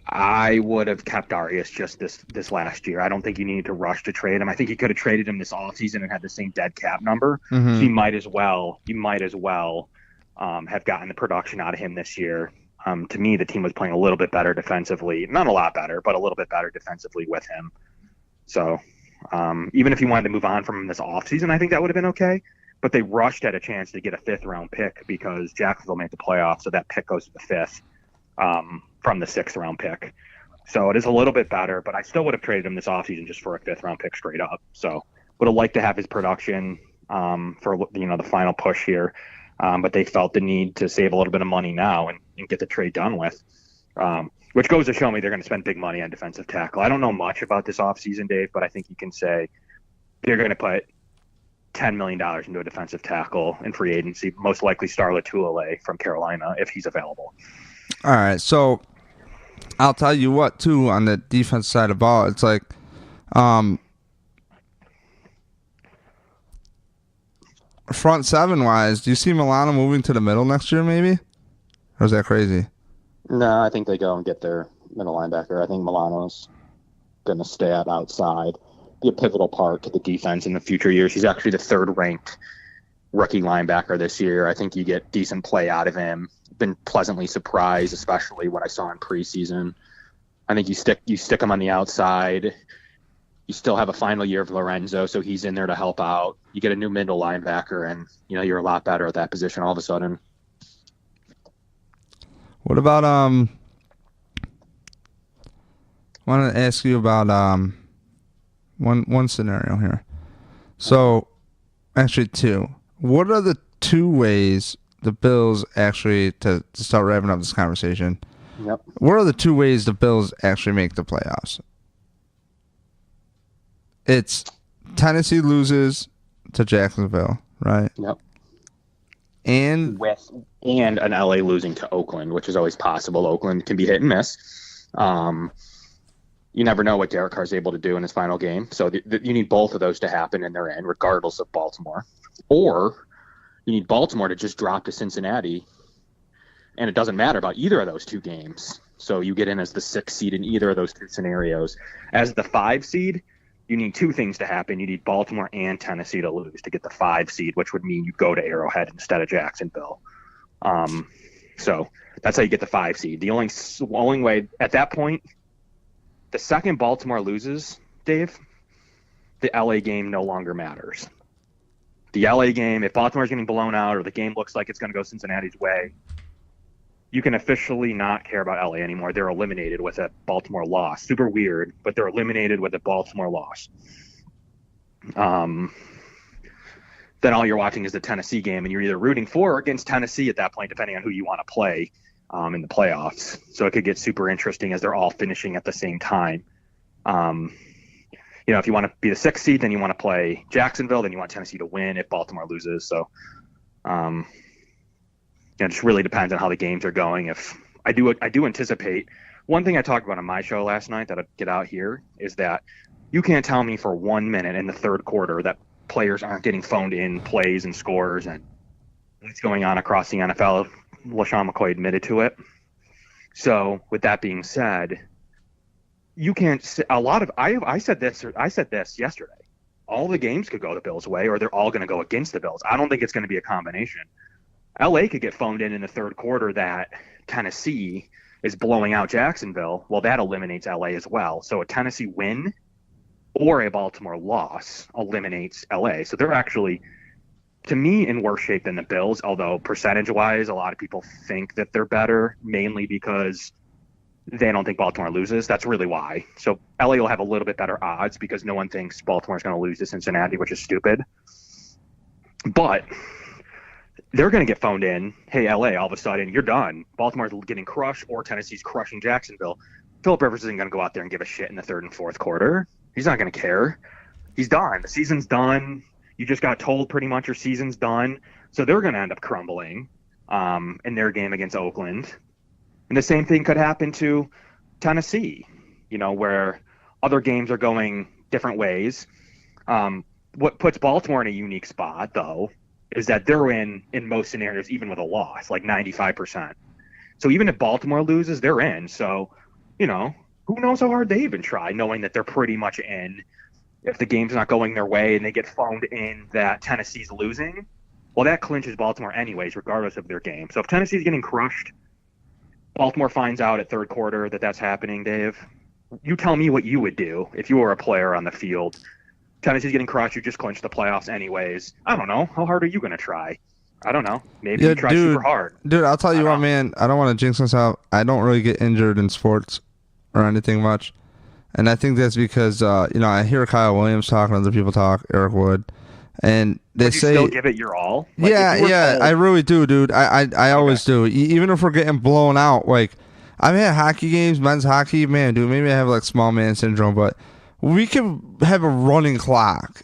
I would have kept Darius just this last year. I don't think you needed to rush to trade him. I think you could have traded him this offseason and had the same dead cap number. Mm-hmm. So you might as well have gotten the production out of him this year. To me, the team was playing a little bit better defensively. Not a lot better, but a little bit better defensively with him. So even if you wanted to move on from him this offseason, I think that would have been okay. But they rushed at a chance to get a 5th-round pick because Jacksonville made the playoffs, so that pick goes to the 5th from the 6th-round pick. So it is a little bit better, but I still would have traded him this offseason just for a 5th-round pick straight up. So would have liked to have his production for the final push here. But they felt the need to save a little bit of money now and get the trade done with, which goes to show me they're going to spend big money on defensive tackle. I don't know much about this offseason, Dave, but I think you can say they're going to put $10 million into a defensive tackle in free agency, most likely Starla Tuale from Carolina if he's available.
All right, so I'll tell you what, too, on the defense side of the ball, it's like front seven-wise, do you see Milano moving to the middle next year maybe? Or is that crazy?
No, I think they go and get their middle linebacker. I think Milano's going to stay out outside, be a pivotal part to the defense in the future years. He's actually the third-ranked rookie linebacker this year. I think you get decent play out of him. Been pleasantly surprised, especially what I saw in preseason. I think you stick him on the outside. You still have a final year of Lorenzo, so he's in there to help out. You get a new middle linebacker, and you're a lot better at that position all of a sudden.
What about I wanted to ask you about one scenario here. So, actually two. What are the two ways the Bills actually, to start wrapping up this conversation?
Yep.
What are the two ways the Bills actually make the playoffs? It's Tennessee loses to Jacksonville, right?
Yep.
And
an LA losing to Oakland, which is always possible. Oakland can be hit and miss. You never know what Derek Carr's able to do in his final game. So you need both of those to happen in their end, regardless of Baltimore. Or you need Baltimore to just drop to Cincinnati, and it doesn't matter about either of those two games. So you get in as the 6th seed in either of those two scenarios. As the 5 seed, you need two things to happen. You need Baltimore and Tennessee to lose to get the 5 seed, which would mean you go to Arrowhead instead of Jacksonville. So that's how you get the 5 seed. The only way at that point, the second Baltimore loses, Dave, the LA game no longer matters. The LA game, if Baltimore's getting blown out or the game looks like it's going to go Cincinnati's way, you can officially not care about LA anymore. They're eliminated with a Baltimore loss. Super weird, but they're eliminated with a Baltimore loss. Then all you're watching is the Tennessee game, and you're either rooting for or against Tennessee at that point, depending on who you want to play in the playoffs. So it could get super interesting as they're all finishing at the same time. If you want to be the 6th seed, then you want to play Jacksonville, then you want Tennessee to win if Baltimore loses. So it just really depends on how the games are going. If I do anticipate, one thing I talked about on my show last night that I'd get out here is that you can't tell me for 1 minute in the third quarter that players aren't getting phoned in plays and scores and what's going on across the NFL. LaShawn McCoy admitted to it. So with that being said, you can't I said this yesterday. All the games could go the Bills' way, or they're all going to go against the Bills. I don't think it's going to be a combination. LA could get phoned in the third quarter that Tennessee is blowing out Jacksonville. Well, that eliminates LA as well. So a Tennessee win or a Baltimore loss eliminates LA. So they're actually, to me, in worse shape than the Bills, although percentage-wise, a lot of people think that they're better, mainly because they don't think Baltimore loses. That's really why. So LA will have a little bit better odds because no one thinks Baltimore's going to lose to Cincinnati, which is stupid. But they're going to get phoned in. Hey, LA, all of a sudden, you're done. Baltimore's getting crushed or Tennessee's crushing Jacksonville. Philip Rivers isn't going to go out there and give a shit in the third and fourth quarter. He's not going to care. He's done. The season's done. You just got told pretty much your season's done. So they're going to end up crumbling in their game against Oakland. And the same thing could happen to Tennessee, where other games are going different ways. What puts Baltimore in a unique spot, though, is that they're in most scenarios, even with a loss, like 95%. So even if Baltimore loses, they're in. So, who knows how hard they even try, knowing that they're pretty much in. If the game's not going their way and they get phoned in that Tennessee's losing, well, that clinches Baltimore anyways, regardless of their game. So if Tennessee's getting crushed, Baltimore finds out at third quarter that that's happening, Dave, you tell me what you would do if you were a player on the field. Tennessee's getting crushed, you just clinch the playoffs anyways. I don't know. How hard are you going to try? I don't know. Maybe you try super hard.
Dude, I'll tell you what, man. I don't want to jinx myself. I don't really get injured in sports or anything much. And I think that's because, I hear Kyle Williams talk and other people talk, Eric Wood. And they say,
still give it your all?
Like, I really do, dude. I always do. Even if we're getting blown out, like, I've had hockey games, men's hockey, man, dude, maybe I have like small man syndrome, but we can have a running clock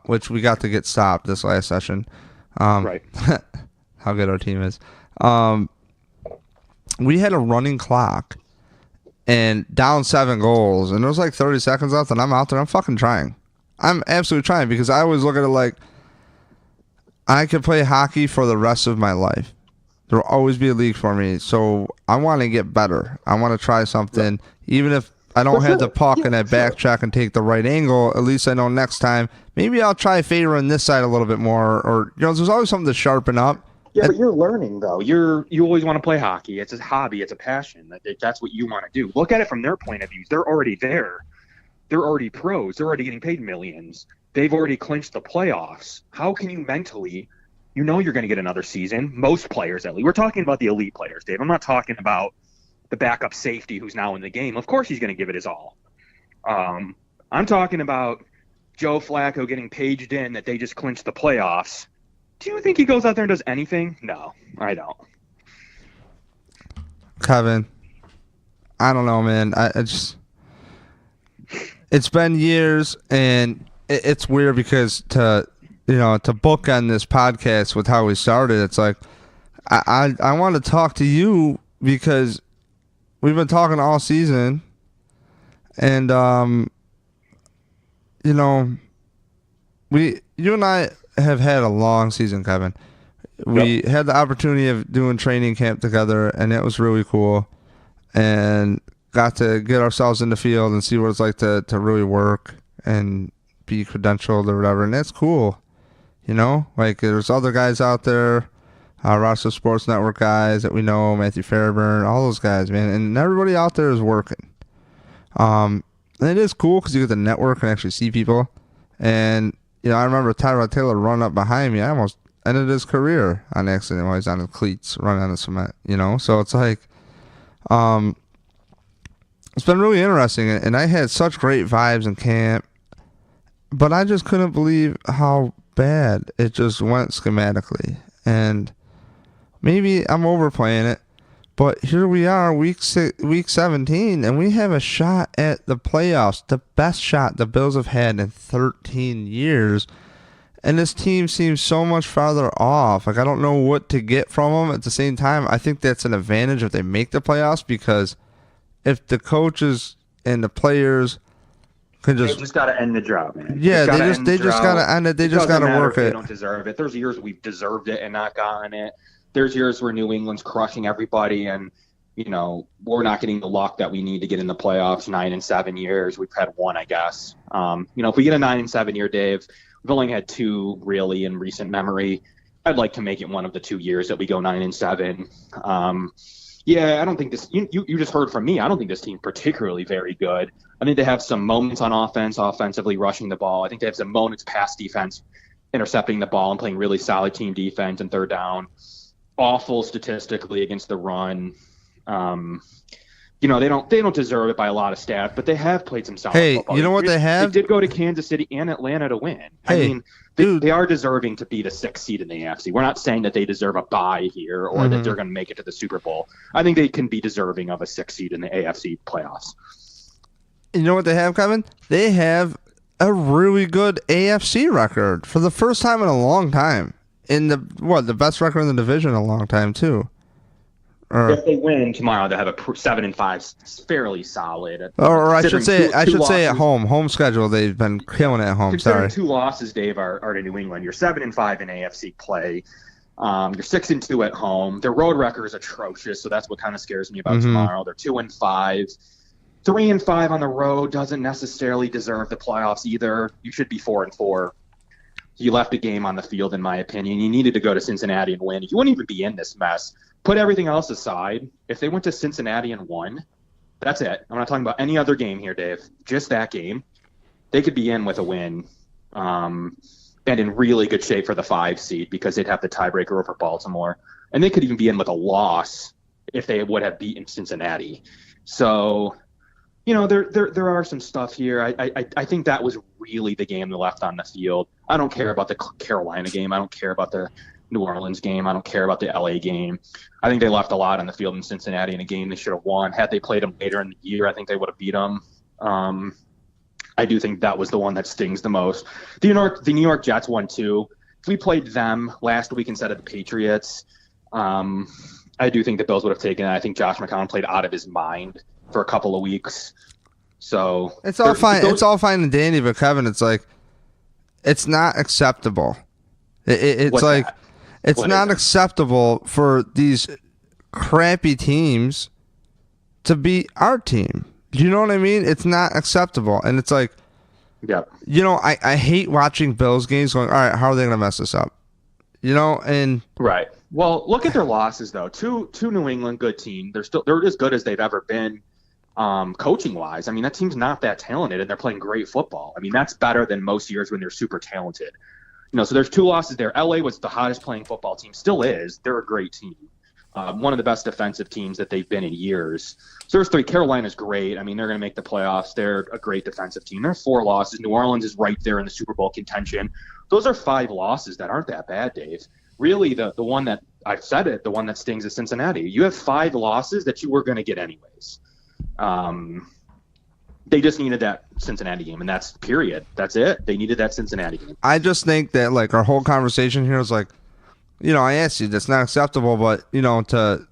which we got to get stopped this last session.
Right.
How good our team is. We had a running clock and down 7 goals, and there was like 30 seconds left, and I'm out there. I'm fucking trying. I'm absolutely trying because I always look at it like I could play hockey for the rest of my life. There will always be a league for me, so I want to get better. I want to try something, even if I don't have the puck and I backtrack and take the right angle. At least I know next time maybe I'll try favoring this side a little bit more, or there's always something to sharpen up.
Yeah, but you're learning though. You always want to play hockey. It's a hobby. It's a passion. That's what you want to do. Look at it from their point of view. They're already there. They're already pros. They're already getting paid millions. They've already clinched the playoffs. How can you mentally? You know you're going to get another season. Most players, at least. We're talking about the elite players, Dave. I'm not talking about the backup safety who's now in the game. Of course he's going to give it his all. I'm talking about Joe Flacco getting paged in that they just clinched the playoffs. Do you think he goes out there and does anything? No, I don't.
Kevin, I don't know, man. It's been years, and it's weird because to bookend this podcast with how we started, it's like I want to talk to you because we've been talking all season, and you and I have had a long season, Kevin. We had the opportunity of doing training camp together, and it was really cool, and got to get ourselves in the field and see what it's like to really work and be credentialed or whatever, and that's cool. Like there's other guys out there, Roster Sports Network guys that we know, Matthew Fairburn, all those guys, man, and everybody out there is working. And it is cool because you get to network and actually see people. And I remember Tyrod Taylor running up behind me. I almost ended his career on accident while he's on his cleats, running on the cement. So it's like, it's been really interesting, and I had such great vibes in camp, but I just couldn't believe how bad it just went schematically. And maybe I'm overplaying it, but here we are, week 17, and we have a shot at the playoffs, the best shot the Bills have had in 13 years. And this team seems so much farther off. Like, I don't know what to get from them. At the same time, I think that's an advantage if they make the playoffs, because if the coaches and the players can
they just got to end the job, man.
Yeah, they just got to end it. They just got to work it.
They don't deserve it. There's years we've deserved it and not gotten it. There's years where New England's crushing everybody, and we're not getting the luck that we need to get in the playoffs. 9 and 7 years, we've had one, I guess. If we get a 9 and 7 year, Dave, we've only had 2 really in recent memory. I'd like to make it one of the 2 years that we go 9 and 7. Yeah, I don't think this. You just heard from me. I don't think this team's particularly very good. I think they have some moments on offense, offensively rushing the ball. I think they have some moments pass defense, intercepting the ball and playing really solid team defense and third down. Awful statistically against the run. They don't deserve it by a lot of stats, but they have played some solid football.
You know what they have?
They did go to Kansas City and Atlanta to win. They are deserving to be the 6th seed in the AFC. We're not saying that they deserve a bye here or that they're going to make it to the Super Bowl. I think they can be deserving of a 6th seed in the AFC playoffs.
You know what they have, Kevin? They have a really good AFC record for the first time in a long time. In the best record in the division in a long time too.
If they win tomorrow, they'll have a 7-5, fairly solid.
Or I should say at home schedule. They've been killing it at home. Sorry,
2 losses, Dave, are to New England. You're 7-5 in AFC play. You're 6-2 at home. Their road record is atrocious, so that's what kind of scares me about tomorrow. They're 2-5. 3-5 on the road doesn't necessarily deserve the playoffs either. You should be 4-4. You left a game on the field, in my opinion. You needed to go to Cincinnati and win. You wouldn't even be in this mess. Put everything else aside. If they went to Cincinnati and won, that's it. I'm not talking about any other game here, Dave. Just that game. They could be in with a win and in really good shape for the 5 seed because they'd have the tiebreaker over Baltimore. And they could even be in with a loss if they would have beaten Cincinnati. So, there are some stuff here. I think that was really the game they left on the field. I don't care about the Carolina game. I don't care about the New Orleans game. I don't care about the LA game. I think they left a lot on the field in Cincinnati in a game they should have won. Had they played them later in the year, I think they would have beat them. I do think that was the one that stings the most. The New York Jets won too. If we played them last week instead of the Patriots, I do think the Bills would have taken it. I think Josh McCown played out of his mind for a couple of weeks. So
it's all fine. It's all fine and dandy, but Kevin, it's like it's not acceptable. It's like that? It's what not acceptable for these crappy teams to beat our team. Do you know what I mean? It's not acceptable. And it's like,
yeah,
I hate watching Bills games going, all right, how are they going to mess this up? And
right. Well, look at their losses though. Two New England good team. They're as good as they've ever been, coaching wise. I mean, that team's not that talented, and they're playing great football. I mean, that's better than most years when they're super talented. So there's 2 losses there. LA was the hottest playing football team, still is. They're a great team. One of the best defensive teams that they've been in years. So there's 3. Carolina's great. I mean, they're going to make the playoffs. They're a great defensive team. There's 4 losses. New Orleans is right there in the Super Bowl contention. Those are 5 losses that aren't that bad, Dave. Really, the one that I've said it, the one that stings is Cincinnati. You have 5 losses that you were going to get anyways. They just needed that Cincinnati game, and that's period. That's it. They needed that Cincinnati game.
I just think that like our whole conversation here is like, I asked you that's not acceptable, but to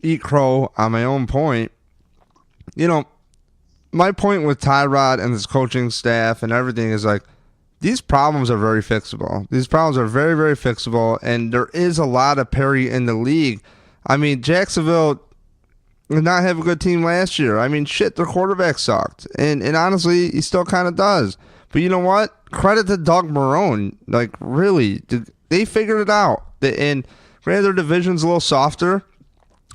eat crow on my own point, my point with Tyrod and his coaching staff and everything is like, these problems are very fixable. These problems are very, very fixable, and there is a lot of parity in the league. I mean, Jacksonville did not have a good team last year. I mean, shit, their quarterback sucked. And honestly, he still kind of does. But you know what? Credit to Doug Marrone. Like, really, they figured it out. And granted, their division's a little softer,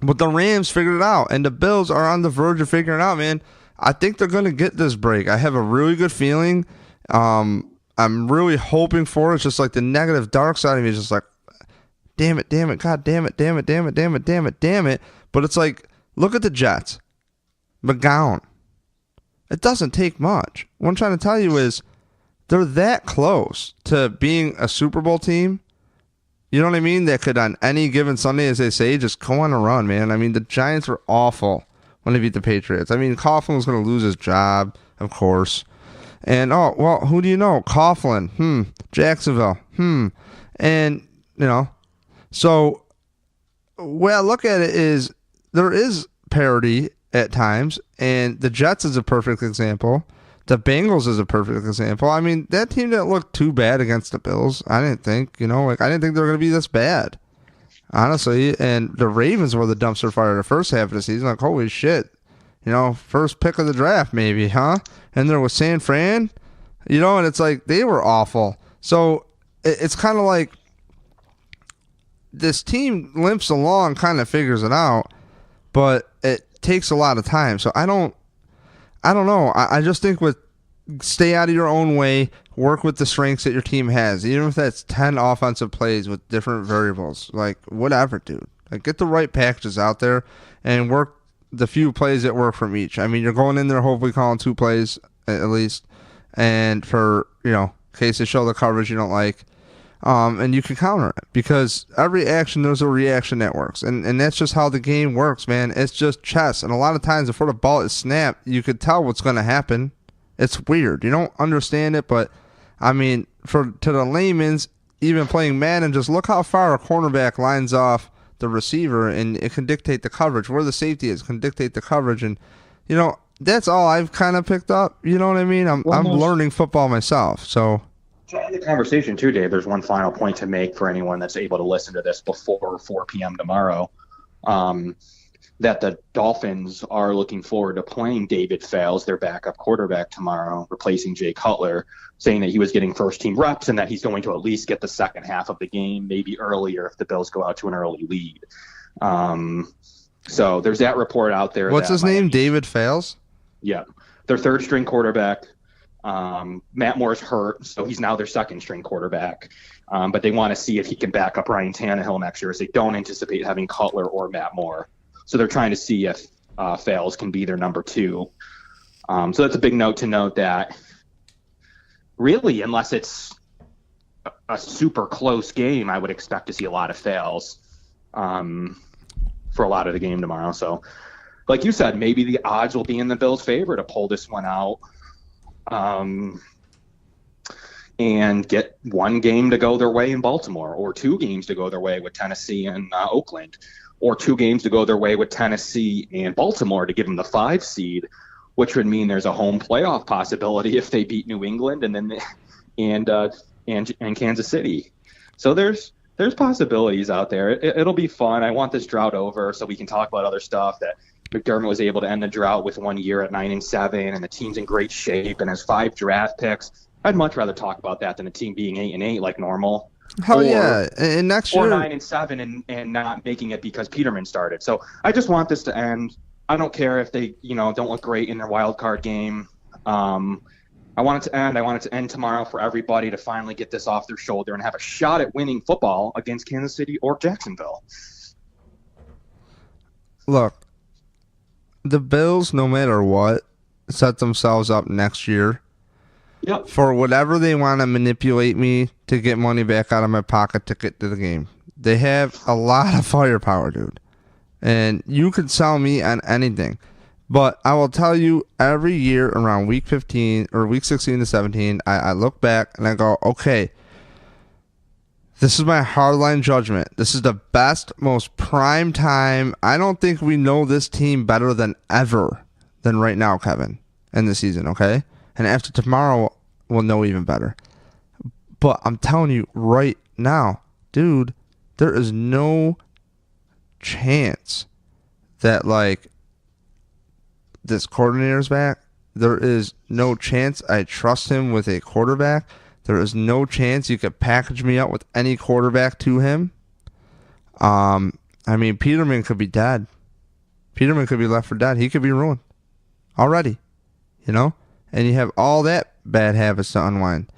but the Rams figured it out. And the Bills are on the verge of figuring it out, man. I think they're going to get this break. I have a really good feeling. I'm really hoping for it. It's just like the negative dark side of me is just like, damn it, God damn it. But it's like, look at the Jets. McGowan. It doesn't take much. What I'm trying to tell you is they're that close to being a Super Bowl team. You know what I mean? That could, on any given Sunday, as they say, just go on a run, man. I mean, the Giants were awful when they beat the Patriots. I mean, Coughlin was going to lose his job, of course. And, who do you know? Coughlin. Jacksonville. And, so, way I look at it is there is parity at times, and the Jets is a perfect example. The Bengals is a perfect example. I mean, that team didn't look too bad against the Bills. I didn't think, I didn't think they were going to be this bad, honestly. And the Ravens were the dumpster fire the first half of the season. Like, holy shit. First pick of the draft, maybe, huh? And there was San Fran, and it's like they were awful. So it's kind of like this team limps along, kind of figures it out, but it takes a lot of time. So I don't know. I just think stay out of your own way, work with the strengths that your team has, even if that's 10 offensive plays with different variables. Like, whatever, dude. Like, get the right packages out there and work the few plays that work from each. I mean, you're going in there hopefully calling 2 plays at least, and for, in case they show the coverage you don't like, and you can counter it, because every action, there's a reaction that works, and that's just how the game works, man. It's just chess, and a lot of times before the ball is snapped, you could tell what's going to happen. It's weird. You don't understand it, but, I mean, to the layman's, even playing Madden, just look how far a cornerback lines off the receiver, and it can dictate the coverage. Where the safety is can dictate the coverage, and that's all I've kind of picked up. You know what I mean? I'm learning football myself. So
in the conversation too, Dave, there's one final point to make for anyone that's able to listen to this before 4 p.m. tomorrow. That the Dolphins are looking forward to playing David Fales, their backup quarterback, tomorrow, replacing Jay Cutler, saying that he was getting first-team reps and that he's going to at least get the second half of the game, maybe earlier if the Bills go out to an early lead. So there's that report out there.
What's his name? David Fales?
Yeah. Their third-string quarterback. Matt Moore's hurt, so he's now their second-string quarterback. But they want to see if he can back up Ryan Tannehill next year, as they don't anticipate having Cutler or Matt Moore. So they're trying to see if Fales can be their number 2. So that's a big note to note that really, unless it's a super close game, I would expect to see a lot of Fales for a lot of the game tomorrow. So like you said, maybe the odds will be in the Bills' favor to pull this one out. and get one game to go their way in Baltimore, or two games to go their way with Tennessee and Oakland, or two games to go their way with Tennessee and Baltimore to give them the 5 seed, which would mean there's a home playoff possibility if they beat New England and Kansas City. So there's possibilities out there. It'll be fun. I want this drought over so we can talk about other stuff, that McDermott was able to end the drought with 1 year at 9-7, and the team's in great shape and has 5 draft picks. I'd much rather talk about that than the team being 8-8 like normal.
Hell yeah! And next year,
or 9-7 and not making it because Peterman started. So I just want this to end. I don't care if they don't look great in their wild card game. I want it to end. I want it to end tomorrow for everybody to finally get this off their shoulder and have a shot at winning football against Kansas City or Jacksonville.
Look, the Bills, no matter what, set themselves up next year.
Yep.
For whatever they want to manipulate me to get money back out of my pocket to get to the game. They have a lot of firepower, dude. And you could sell me on anything. But I will tell you, every year around week 15 or week 16 to 17, I look back and I go, okay, this is my hardline judgment. This is the best, most prime time. I don't think we know this team better than ever than right now, Kevin, in the season, okay? And after tomorrow, we'll know even better. But I'm telling you right now, dude, there is no chance that, this coordinator's back. There is no chance I trust him with a quarterback. There is no chance you could package me up with any quarterback to him. Peterman could be dead. Peterman could be left for dead. He could be ruined already, And you have all that bad habits to unwind.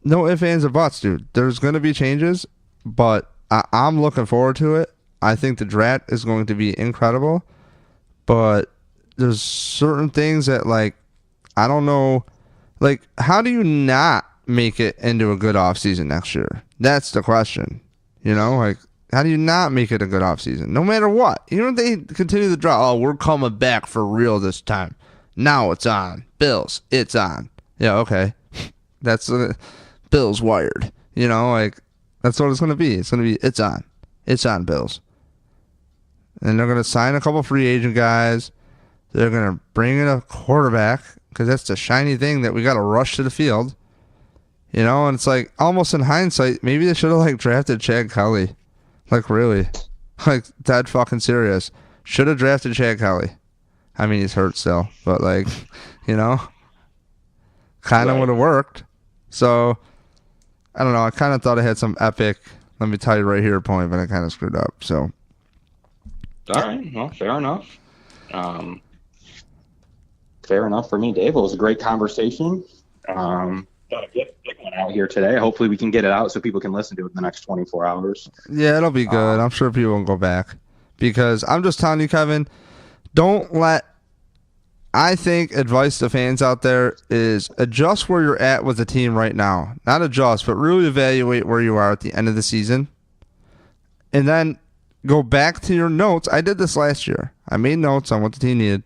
No ifs, ands, or buts, dude. There's going to be changes, but I'm looking forward to it. I think the draft is going to be incredible, but there's certain things that, I don't know. How do you not make it into a good offseason next year? That's the question. How do you not make it a good offseason? No matter what. Even if they continue the drought, we're coming back for real this time. Now it's on. Bills, it's on. Yeah, okay. That's Bills wired. That's what it's going to be. It's going to be, it's on. It's on, Bills. And they're going to sign a couple free agent guys. They're going to bring in a quarterback because that's the shiny thing that we got to rush to the field. And it's almost in hindsight, maybe they should have drafted Chad Kelly. Really. Dead fucking serious. Should have drafted Chad Kelly. He's hurt still, but kind of would have worked. So, I don't know. I kind of thought I had some epic, let me tell you right here point, but I kind of screwed up. So,
all right. Well, fair enough. Fair enough for me, Dave. It was a great conversation. Got a good one out here today. Hopefully, we can get it out so people can listen to it in the next 24 hours.
Yeah, it'll be good. I'm sure people will go back because I'm just telling you, Kevin. I think advice to fans out there is adjust where you're at with the team right now. Not adjust, but really evaluate where you are at the end of the season. And then go back to your notes. I did this last year. I made notes on what the team needed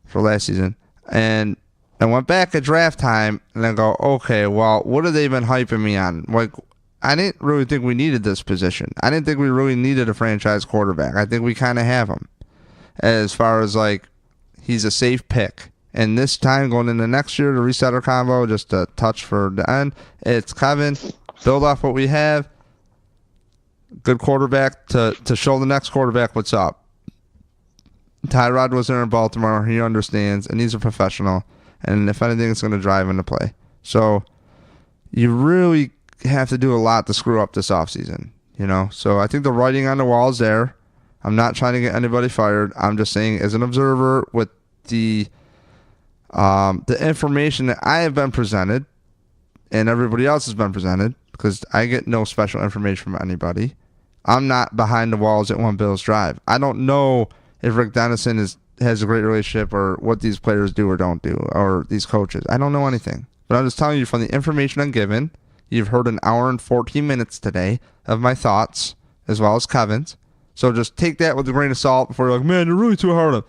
for last season. And I went back at draft time and I go, okay, well, what have they been hyping me on? I didn't really think we needed this position. I didn't think we really needed a franchise quarterback. I think we kind of have him. As far as he's a safe pick. And this time going into next year to reset our combo, just a touch for the end. It's Kevin, build off what we have. Good quarterback to show the next quarterback what's up. Tyrod was there in Baltimore. He understands, and he's a professional. And if anything, it's going to drive him to play. So you really have to do a lot to screw up this offseason, So I think the writing on the wall is there. I'm not trying to get anybody fired. I'm just saying, as an observer, with the information that I have been presented and everybody else has been presented, because I get no special information from anybody, I'm not behind the walls at One Bills Drive. I don't know if Rick Dennison has a great relationship or what these players do or don't do, or these coaches. I don't know anything. But I'm just telling you from the information I'm given, you've heard an hour and 14 minutes today of my thoughts, as well as Kevin's. So just take that with a grain of salt before you're like, man, you're really too hard on.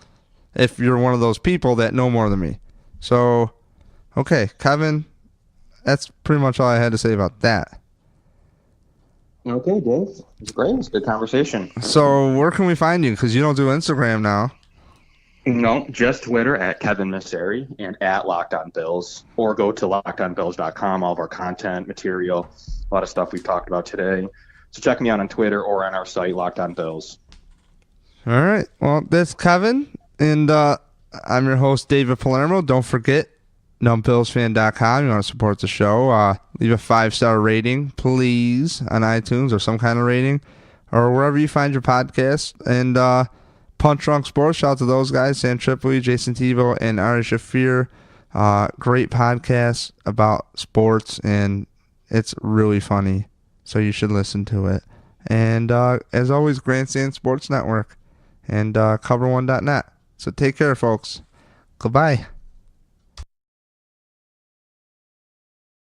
If you're one of those people that know more than me. So, okay, Kevin, that's pretty much all I had to say about that.
Okay, Dave. It's great. It's a good conversation.
So, where can we find you? Because you don't do Instagram now.
No, just Twitter at Kevin Massare and at Locked On Bills, or go to lockedonbills.com. All of our content, material, a lot of stuff we've talked about today. So check me out on Twitter or on our site, Locked On Bills.
All right. Well, that's Kevin, and I'm your host, David Palermo. Don't forget, numbpillsfan.com. You want to support the show, leave a 5-star rating, please, on iTunes or some kind of rating, or wherever you find your podcast. And Punch Drunk Sports, shout out to those guys, Sam Tripoli, Jason Tebow, and Ari Shafir. Great podcast about sports, and it's really funny, so you should listen to it. And as always, Grandstand Sports Network and cover1.net. So take care, folks. Goodbye.